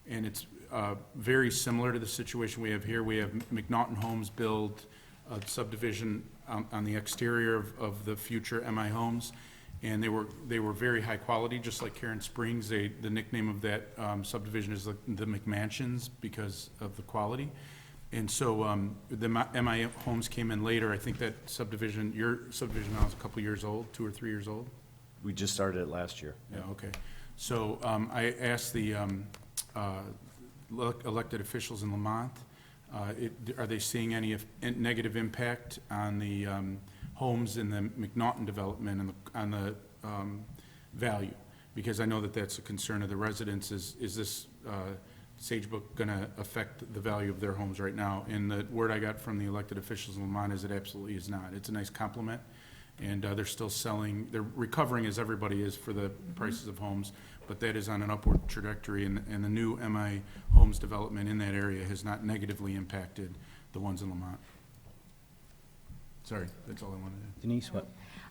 and it's very similar to the situation we have here. We have McNaughton Homes build a subdivision on the exterior of the future MI Homes, and they were very high quality, just like Karen Springs. The nickname of that subdivision is the McMansions because of the quality. And so the MI Homes came in later. I think that subdivision, your subdivision now is a couple years old, 2 or 3 years old? We just started it last year. Yeah, okay. So I asked the elected officials in Lamont, are they seeing any negative impact on the homes in the McNaughton development and on the value? Because I know that that's a concern of the residents. Is this Sagebrook going to affect the value of their homes right now? And the word I got from the elected officials in Lamont is it absolutely is not. It's a nice compliment, and they're still selling, they're recovering as everybody is for the prices of homes, but that is on an upward trajectory, and the new MI Homes development in that area has not negatively impacted the ones in Lamont. Sorry, that's all I wanted to. Denise, what?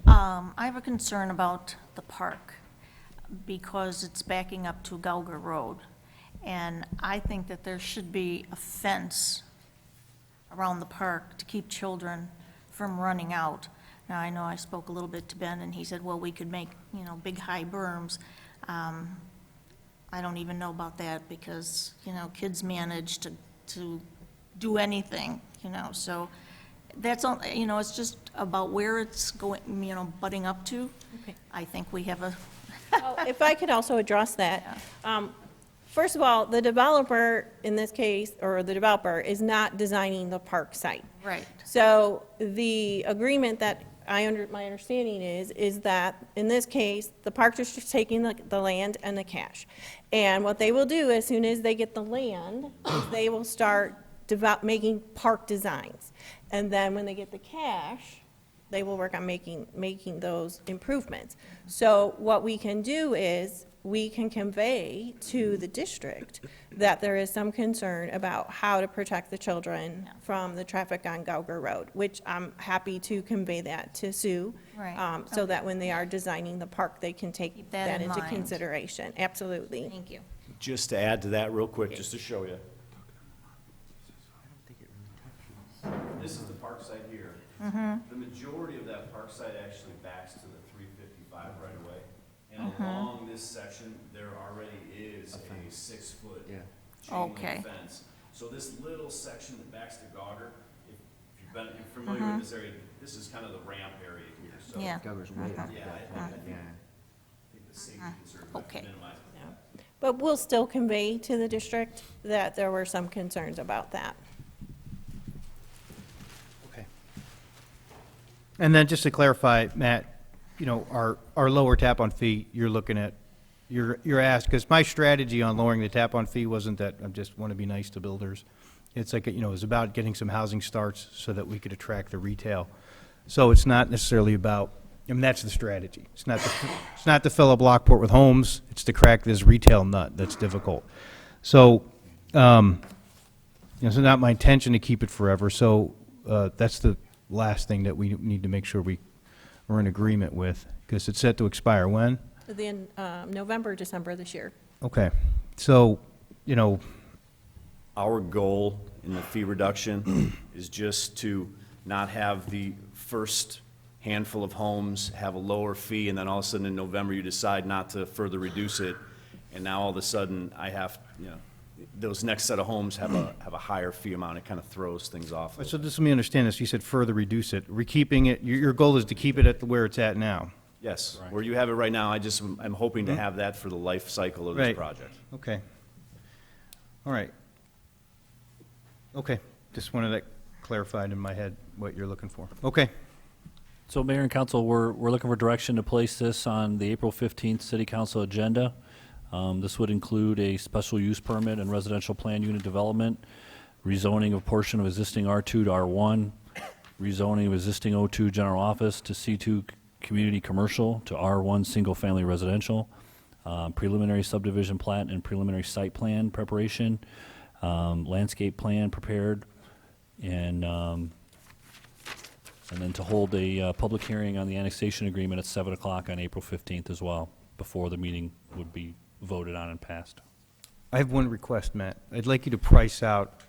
I have a concern about the park because it's backing up to Gauger Road. And I think that there should be a fence around the park to keep children from running out. Now, I know I spoke a little bit to Ben, and he said, well, we could make, big high berms. I don't even know about that because, kids manage to do anything, so that's all, it's just about where it's going, butting up to. Okay. I think we have a, If I could also address that. First of all, the developer in this case, or the developer, is not designing the park site. right. So the agreement that my understanding is that in this case, the park district's taking the land and the cash. And what they will do as soon as they get the land, is they will start making park designs. And then when they get the cash, they will work on making those improvements. So what we can do is, we can convey to the district that there is some concern about how to protect the children from the traffic on Gauger Road, which I'm happy to convey that to Sue. Right. So that when they are designing the park, they can take Keep that that in into mind. consideration. Absolutely. Thank you. Just to add to that real quick, just to show you. This is the park site here. The majority of that park site actually backs to the 355 right away. And along this section, there already is a 6-foot chain Okay. link fence. So this little section that backs to Gauger, if you're familiar with this area, this is kind of the ramp area here. So Yeah. Gauger's way up I think the safety concerns have Okay. to minimize that. But we'll still convey to the district that there were some concerns about that. Okay. And then just to clarify, Matt, our lower tap-on fee, you're looking at, you're asked, because my strategy on lowering the tap-on fee wasn't that I just want to be nice to builders. It's like, it was about getting some housing starts so that we could attract the retail. So it's not necessarily about, that's the strategy. It's not to fill up Lockport with homes, it's to crack this retail nut that's difficult. So, it's not my intention to keep it forever, so that's the last thing that we need to make sure we're in agreement with, because it's set to expire when? Then November, December this year. Okay, so, Our goal in the fee reduction is just to not have the first handful of homes have a lower fee, and then all of a sudden in November, you decide not to further reduce it, and now all of a sudden, I have, those next set of homes have a higher fee amount. It kind of throws things off. so just let me understand this, you said further reduce it, keeping it, your goal is to keep it at where it's at now? Yes, where you have it right now, I'm hoping to have that for the life cycle of this Right. project. Okay. All right. Okay, just wanted that clarified in my head, what you're looking for. Okay. So Mayor and Council, we're looking for direction to place this on the April 15th City Council agenda. This would include a special use permit and residential plan unit development, rezoning of portion of existing R2 to R1, rezoning of existing O2 general office to C2 community commercial to R1 single-family residential, preliminary subdivision plat and preliminary site plan preparation, landscape plan prepared, and then to hold a public hearing on the annexation agreement at 7 o'clock on April 15th as well, before the meeting would be voted on and passed. I have one request, Matt. I'd like you to price out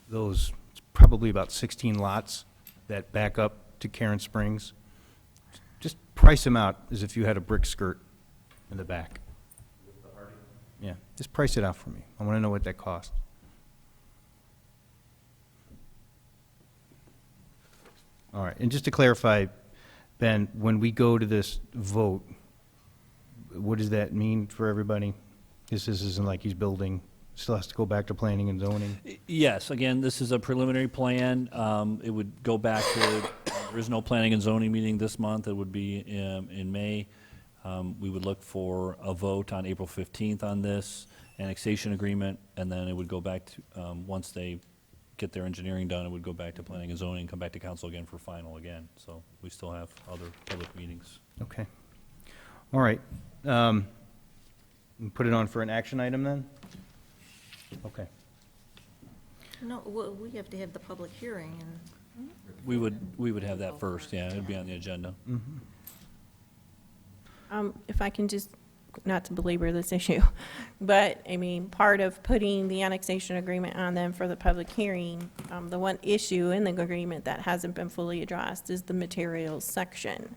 those, probably about 16 lots that back up to Karen Springs. Just price them out as if you had a brick skirt in the back. Yeah, just price it out for me. I want to know what that costs. All right, and just to clarify, Ben, when we go to this vote, what does that mean for everybody? This isn't like he's building, still has to go back to planning and zoning? Yes, again, this is a preliminary plan. It would go back to, there is no planning and zoning meeting this month. It would be in May. We would look for a vote on April 15th on this, annexation agreement, and then it would go back to, once they get their engineering done, it would go back to planning and zoning, come back to council again for final again. So we still have other public meetings. Okay. All right. Put it on for an action item then? Okay. No, we have to have the public hearing, and We would have that first, yeah, it'd be on the agenda. If I can just, not to belabor this issue, but, I mean, part of putting the annexation agreement on them for the public hearing, the one issue in the agreement that hasn't been fully addressed is the materials section.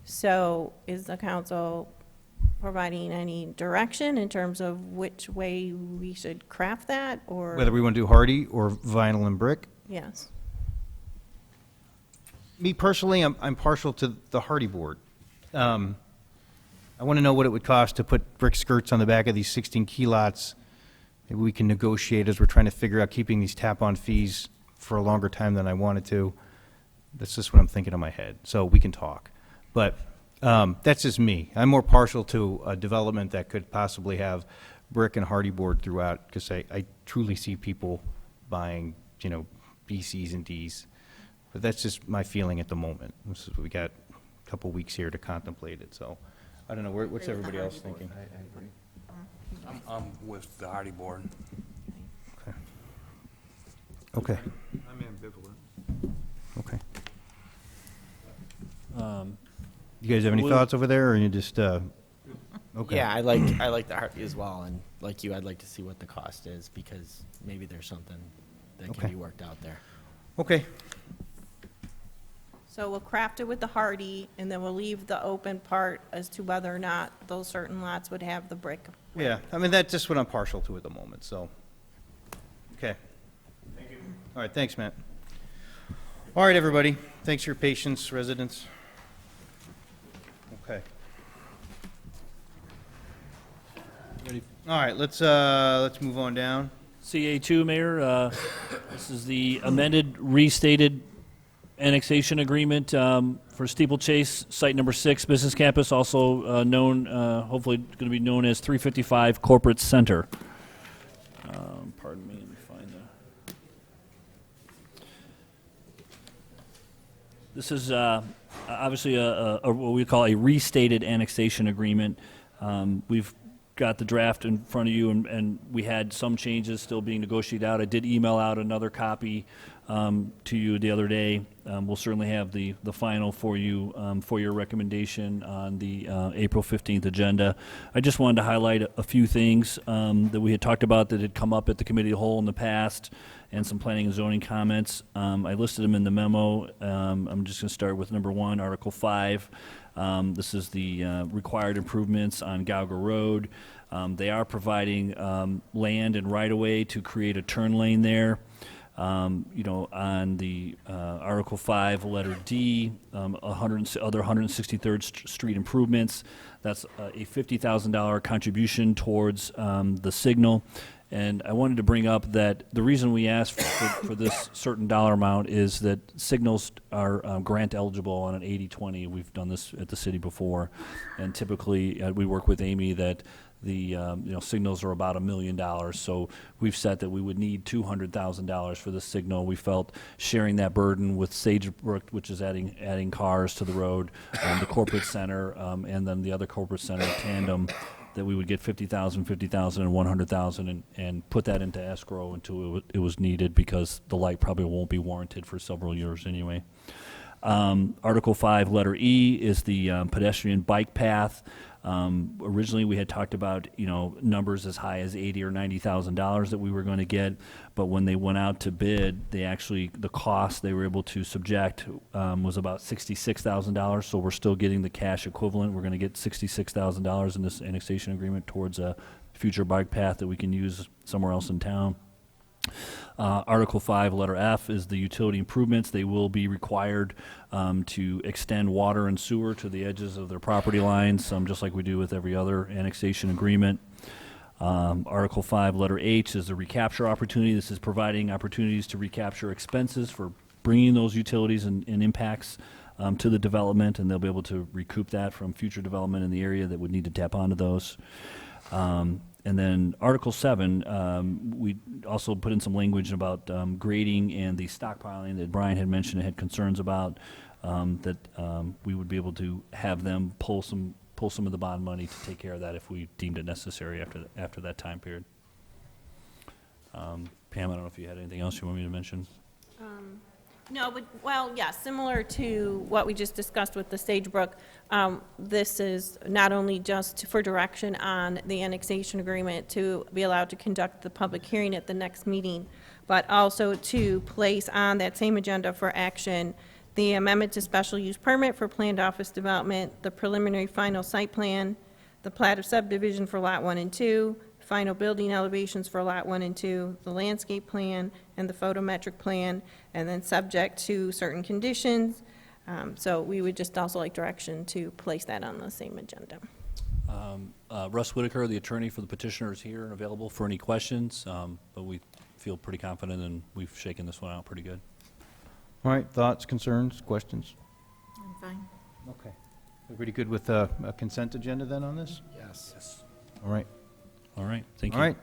So is the council providing any direction in terms of which way we should craft that, or? Whether we want to do hardy or vinyl and brick? Yes. Me personally, I'm partial to the hardy board. I want to know what it would cost to put brick skirts on the back of these 16 key lots. Maybe we can negotiate as we're trying to figure out keeping these tap-on fees for a longer time than I wanted to. That's just what I'm thinking in my head, so we can talk. But that's just me. I'm more partial to a development that could possibly have brick and hardy board throughout, because I truly see people buying, you know, BCs and Ds. But that's just my feeling at the moment. We got a couple weeks here to contemplate it, so I don't know, what's everybody else thinking? I'm with the Hardy Board. Okay, I'm ambivalent. okay. You guys have any thoughts over there, or you just, okay? Yeah, I like the Hardy as well, and like you, I'd like to see what the cost is, because maybe there's something that Okay. can be worked out there. Okay, So we'll craft it with the hardy, and then we'll leave the open part as to whether or not those certain lots would have the brick. yeah, I mean, that's just what I'm partial to at the moment, so, okay. Thank you. All right, thanks, Matt. All right, everybody, thanks for your patience, residents. Okay. All right, let's move on down. CA2, Mayor, this is the amended, restated annexation agreement for Steeplechase, site number 6, Business Campus, also known, hopefully going to be known as 355 Corporate Center. Pardon me, let me find the... This is obviously what we call a restated annexation agreement. We've got the draft in front of you, and we had some changes still being negotiated out. I did email out another copy to you the other day. We'll certainly have the final for you for your recommendation on the April 15th agenda. I just wanted to highlight a few things that we had talked about that had come up at the committee of the whole in the past, and some planning and zoning comments. I listed them in the memo. I'm just going to start with number 1, Article 5. This is the required improvements on Gauger Road. They are providing land and right-of-way to create a turn lane there. On the Article 5, letter D, other 163rd Street improvements. That's a $50,000 contribution towards the signal. And I wanted to bring up that the reason we asked for this certain dollar amount is that signals are grant eligible on an 80/20. We've done this at the city before, and typically we work with Amy that the signals are about $1 million. So we've said that we would need $200,000 for the signal. We felt sharing that burden with Sagebrook, which is adding cars to the road, the corporate center, and then the other corporate center tandem, that we would get $50,000, and $100,000, and put that into escrow until it was needed, because the light probably won't be warranted for several years anyway. Article 5, letter E, is the pedestrian bike path. Originally, we had talked about, numbers as high as $80,000 or $90,000 that we were going to get, but when they went out to bid, the cost they were able to subject was about $66,000, so we're still getting the cash equivalent. We're going to get $66,000 in this annexation agreement towards a future bike path that we can use somewhere else in town. Article 5, letter F, is the utility improvements. They will be required to extend water and sewer to the edges of their property lines, just like we do with every other annexation agreement. Article 5, letter H, is the recapture opportunity. This is providing opportunities to recapture expenses for bringing those utilities and impacts to the development, and they'll be able to recoup that from future development in the area that would need to tap onto those. And then Article 7, we also put in some language about grading and the stockpiling that Brian had mentioned and had concerns about, that we would be able to have them pull some of the bond money to take care of that if we deemed it necessary after that time period. Pam, I don't know if you had anything else you want me to mention? No, but, well, yeah, similar to what we just discussed with the Sagebrook, this is not only just for direction on the annexation agreement to be allowed to conduct the public hearing at the next meeting, but also to place on that same agenda for action the amendment to special use permit for planned office development, the preliminary final site plan, the plat of subdivision for Lot 1 and 2, final building elevations for Lot 1 and 2, the landscape plan, and the photometric plan, and then subject to certain conditions. So we would just also like direction to place that on the same agenda. Russ Whitaker, the attorney for the petitioner, is here and available for any questions, but we feel pretty confident and we've shaken this one out pretty good. All right, thoughts, concerns, questions? I'm fine. Okay. Everybody good with a consent agenda then on this? Yes. All right. All right, thank you. All right.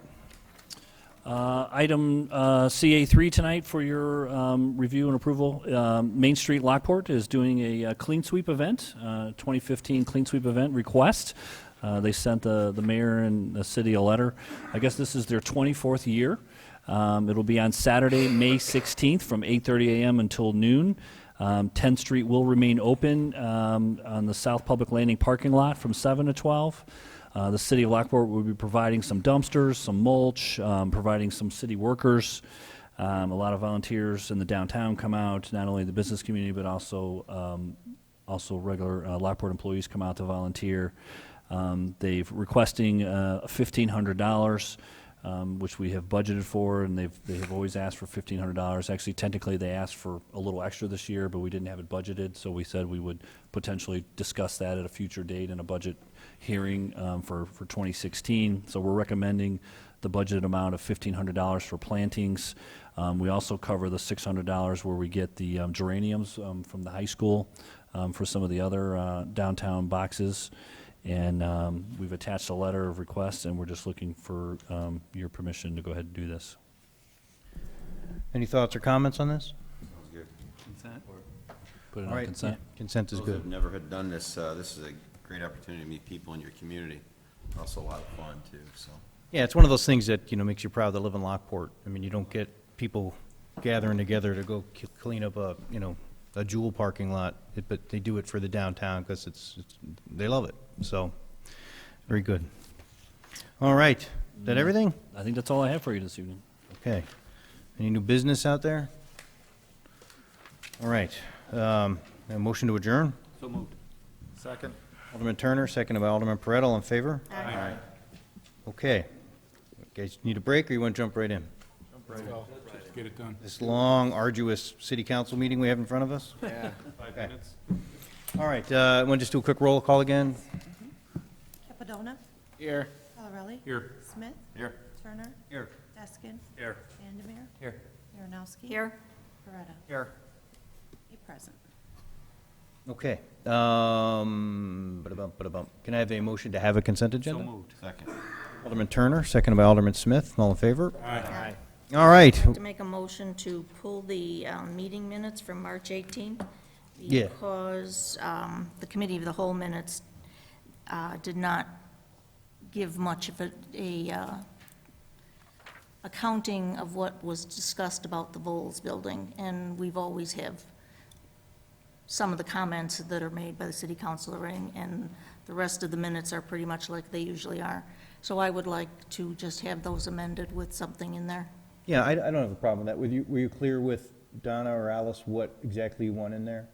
Item CA3 tonight for your review and approval. Main Street Lockport is doing a clean sweep event, 2015 clean sweep event request. They sent the mayor and the city a letter. I guess this is their 24th year. It'll be on Saturday, May 16th from 8:30 a.m. until noon. 10th Street will remain open on the South Public Landing parking lot from 7 to 12. The city of Lockport will be providing some dumpsters, some mulch, providing some city workers. A lot of volunteers in the downtown come out, not only the business community, but also regular Lockport employees come out to volunteer. They've requesting $1,500, which we have budgeted for, and they have always asked for $1,500. Actually, technically, they asked for a little extra this year, but we didn't have it budgeted, so we said we would potentially discuss that at a future date in a budget hearing for 2016. So we're recommending the budgeted amount of $1,500 for plantings. We also cover the $600 where we get the geraniums from the high school for some of the other downtown boxes. And we've attached a letter of request, and we're just looking for your permission to go ahead and do this. Any thoughts or comments on this? Consent? Put it All on right, consent. yeah, consent is Those who good. have never had done this, this is a great opportunity to meet people in your community. Also a lot of fun, too, so. Yeah, it's one of those things that, makes you proud to live in Lockport. I mean, you don't get people gathering together to go clean up a Jewel parking lot, but they do it for the downtown because they love it. So, very good. All right, is that everything? I think that's all I have for you this evening. Okay. Any new business out there? All right. A motion to adjourn? So moved. Second. Alderman Turner, seconded by Alderman Paretto. All in favor? Aye. Okay. Guys, need a break, or you want to jump right in? Let's get it done. This long, arduous city council meeting we have in front of us? Yeah. 5 Okay. minutes. All right, want to just do a quick roll call again? Capadona. Here. Colorelli. Here. Smith. Here. Turner. Here. Deskin. Here. Vandermeer. Here. Marinowski. Here. Beretta. Here. Be present. Okay. Ba-da-bum. Can I have a motion to have a consent So agenda? moved. Second. Alderman Turner, seconded by Alderman Smith. All in favor? Aye. All right. To make a motion to pull the meeting minutes from March 18th. Yeah. Because the committee of the whole minutes did not give much of a accounting of what was discussed about the Vols building, and we've always have some of the comments that are made by the city council, and the rest of the minutes are pretty much like they usually are. So I would like to just have those amended with something in there. Yeah, I don't have a problem with that. Were you clear with Donna or Alice what exactly you want in there?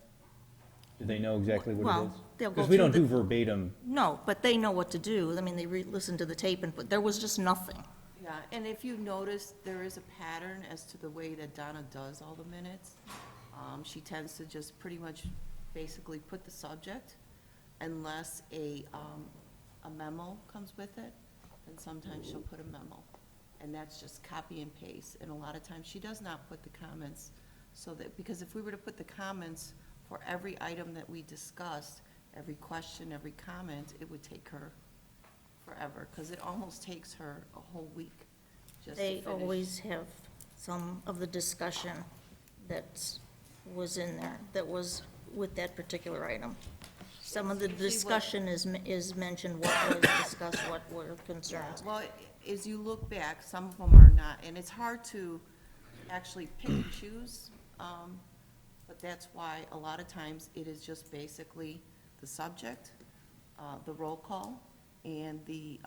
Do they know exactly what it Well, is? they'll go Because we don't through do verbatim. No, but they know what to do. I mean, they listen to the tape, but there was just nothing. Yeah, and if you notice, there is a pattern as to the way that Donna does all the minutes. She tends to just pretty much basically put the subject unless a memo comes with it, and sometimes she'll put a memo. And that's just copy and paste, and a lot of times she does not put the comments, so that, because if we were to put the comments for every item that we discussed, every question, every comment, it would take her forever, because it almost takes her a whole week just to They finish. always have some of the discussion that was in there, that was with that particular item. Some of the discussion is mentioned, what was discussed, what were concerns. Well, as you look back, some of them are not, and it's hard to actually pick and choose, but that's why a lot of times it is just basically the subject, the roll call, and the,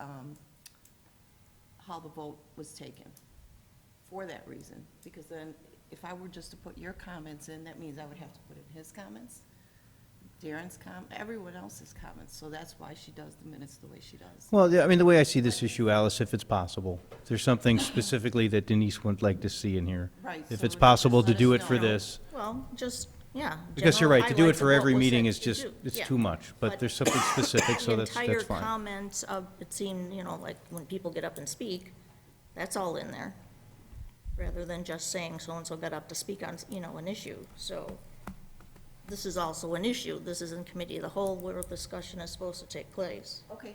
how the vote was taken, for that reason. Because then, if I were just to put your comments in, that means I would have to put in his comments, Darren's everyone else's comments, so that's why she does the minutes the way she does. Well, yeah, I mean, the way I see this issue, Alice, if it's possible, if there's something specifically that Denise would like to see in here. Right, If so it's possible to just let do us it for know. this. Well, just, yeah. Because you're general right, to do it highlights for of every what was meeting said is to just, do. it's Yeah. too much. But there's something specific, so that's The entire fine. comments of, it seemed, like, when people get up and speak, that's all in there, rather than just saying so-and-so got up to speak on, an issue. So this is also an issue. This is in committee of the whole where a discussion is supposed to take place. Okay,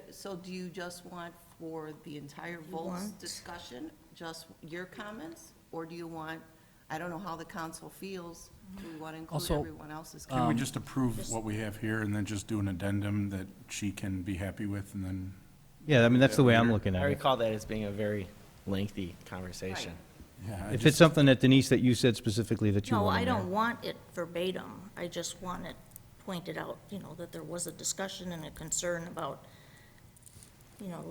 so do you just want for the entire votes want- discussion, just your comments? Or do you want, I don't know how the council feels, do we want to include Also, everyone else's Can we comments? just approve what we have here and then just do an addendum that she can be happy with and then? Yeah, I mean, that's the way I'm looking I at it. recall that as being a very lengthy conversation. Yeah, I If it's just- something that Denise, that you said specifically that you No, want I in there. don't want it verbatim. I just want it pointed out, that there was a discussion and a concern about,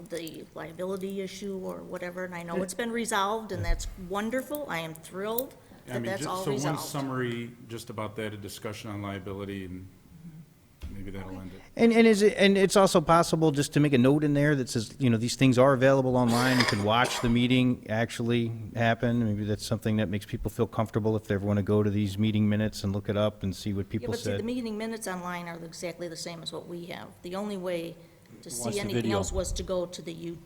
the liability issue or whatever. And I know it's been resolved, and that's wonderful. I am thrilled I that mean, that's just- all So one resolved. summary just about that, a discussion on liability, and maybe that'll end it. And it's also possible just to make a note in there that says, these things are available online. You can watch the meeting actually happen. Maybe that's something that makes people feel comfortable if they ever want to go to these meeting minutes and look it up and see what Yeah, people but see, the said. meeting minutes online are exactly the same as what we have. The only way to Watch see the anything video. else was to go to the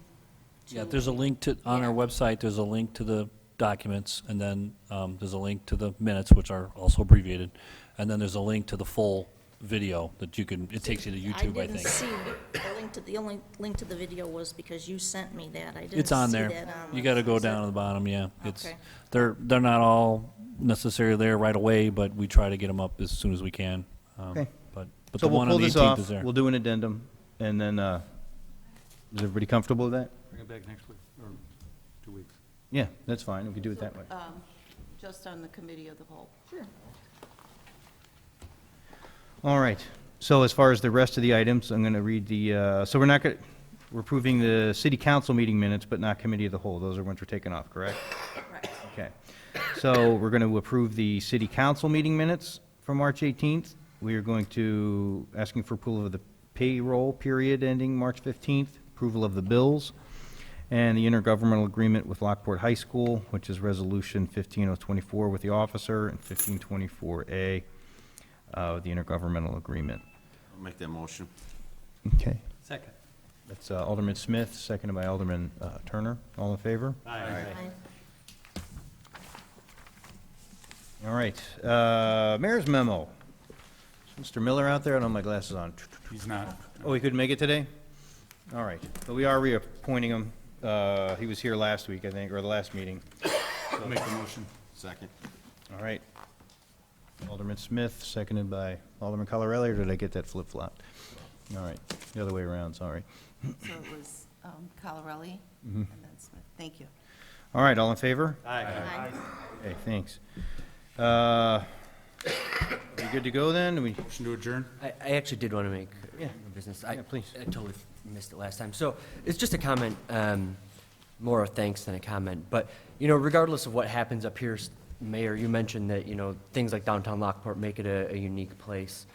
Yeah, there's a link to, on our website, there's a link to the documents, and then there's a link to the minutes, which are also abbreviated, and then there's a link to the full video that you can, it takes you to YouTube, I didn't think. see, the only link to the video was because you sent me that. I didn't see that on. It's on there. You gotta go down to the bottom, yeah. It's, Okay. they're not all necessarily there right away, but we try to get them up as soon as we can. Okay. But So the we'll one pull on the this 18th off. is there. We'll do an addendum, and then, is everybody comfortable with that? Bring it back next week, or 2 weeks. Yeah, that's fine. We can do it that way. Just on the committee of the whole. Sure. All right. So as far as the rest of the items, I'm going to read the, so we're approving the city council meeting minutes, but not committee of the whole. Those are ones we're taking off, correct? Right. Okay. So we're going to approve the city council meeting minutes from March 18th. We are going to, asking for approval of the payroll period ending March 15th, approval of the bills, and the intergovernmental agreement with Lockport High School, which is Resolution 15024 with the officer, and 1524A, the intergovernmental agreement. I'll make that motion. Okay. Second. That's Alderman Smith, seconded by Alderman Turner. All in favor? Aye. All right. Mayor's memo. Is Mr. Miller out there? I don't have my glasses on. He's not. Oh, he couldn't make it today? All right. But we are reappointing him. He was here last week, I think, or the last meeting. I'll make the motion. Second. All right. Alderman Smith, seconded by Alderman Colorelli, or did I get that flip-flopped? All right. The other way around, sorry. So it was Colorelli Mhm. and then Smith. Thank you. All right, all in favor? Aye. Okay, thanks. We good to go then? We Motion to adjourn? I actually did want to make Yeah. a business. Yeah, please. I totally missed it last time. So it's just a comment, more of thanks than a comment. But, regardless of what happens up here, Mayor, you mentioned that, things like downtown Lockport make it a unique place.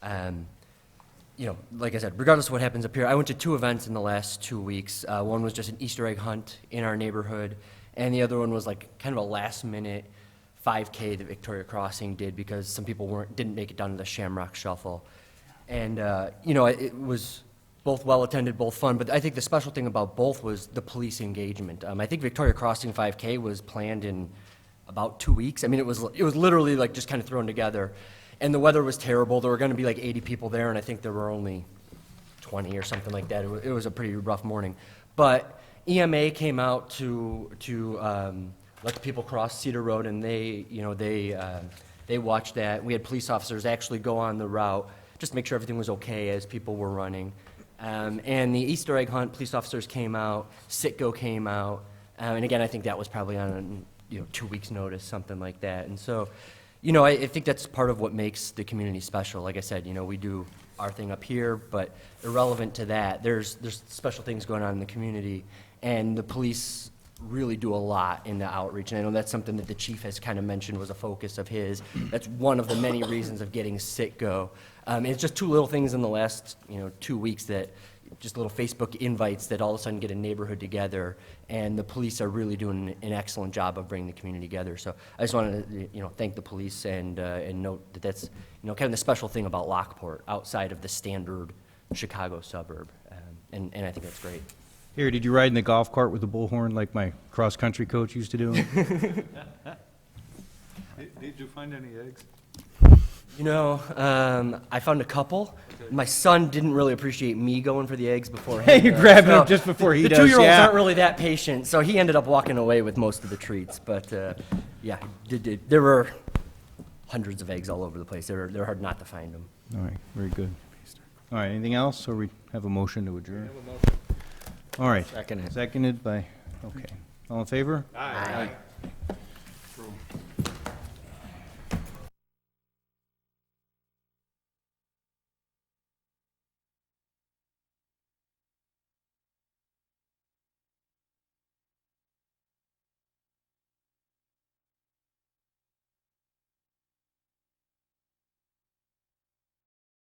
Like I said, regardless of what happens up here, I went to 2 events in the last 2 weeks. One was just an Easter egg hunt in our neighborhood, and the other one was like kind of a last-minute 5K that Victoria Crossing did because some people didn't make it down to the Shamrock Shuffle. And, it was both well-attended, both fun, but I think the special thing about both was the police engagement. I think Victoria Crossing 5K was planned in about 2 weeks. I mean, it was literally like just kind of thrown together. And the weather was terrible. There were going to be like 80 people there, and I think there were only 20 or something like that. It was a pretty rough morning. But EMA came out to let the people cross Cedar Road, and they watched that. We had police officers actually go on the route just to make sure everything was okay as people were running. And the Easter egg hunt, police officers came out, Citgo came out, and again, I think that was probably on 2 weeks' notice, something like that. And so, I think that's part of what makes the community special. Like I said, we do our thing up here, but irrelevant to that, there's special things going on in the community, and the police really do a lot in the outreach. And I know that's something that the chief has kind of mentioned was a focus of his. That's one of the many reasons of getting Citgo. It's just two little things in the last 2 weeks that just little Facebook invites that all of a sudden get a neighborhood together, and the police are really doing an excellent job of bringing the community together. So I just wanted to thank the police and note that that's kind of the special thing about Lockport outside of the standard Chicago suburb, and I think that's great. Here, did you ride in the golf cart with the bullhorn like my cross-country coach used to do? Did you find any eggs? I found a couple. My son didn't really appreciate me going for the eggs before Hey, him. you grabbed them just before he the does, 2-year-olds yeah. aren't really that patient, so he ended up walking away with most of the treats. But there were hundreds of eggs all over the place. They're hard not to find them. All right, very good. All right, anything else, or we have a motion to adjourn? Have a motion. All right. Second it. Seconded by, okay. All in favor? Aye.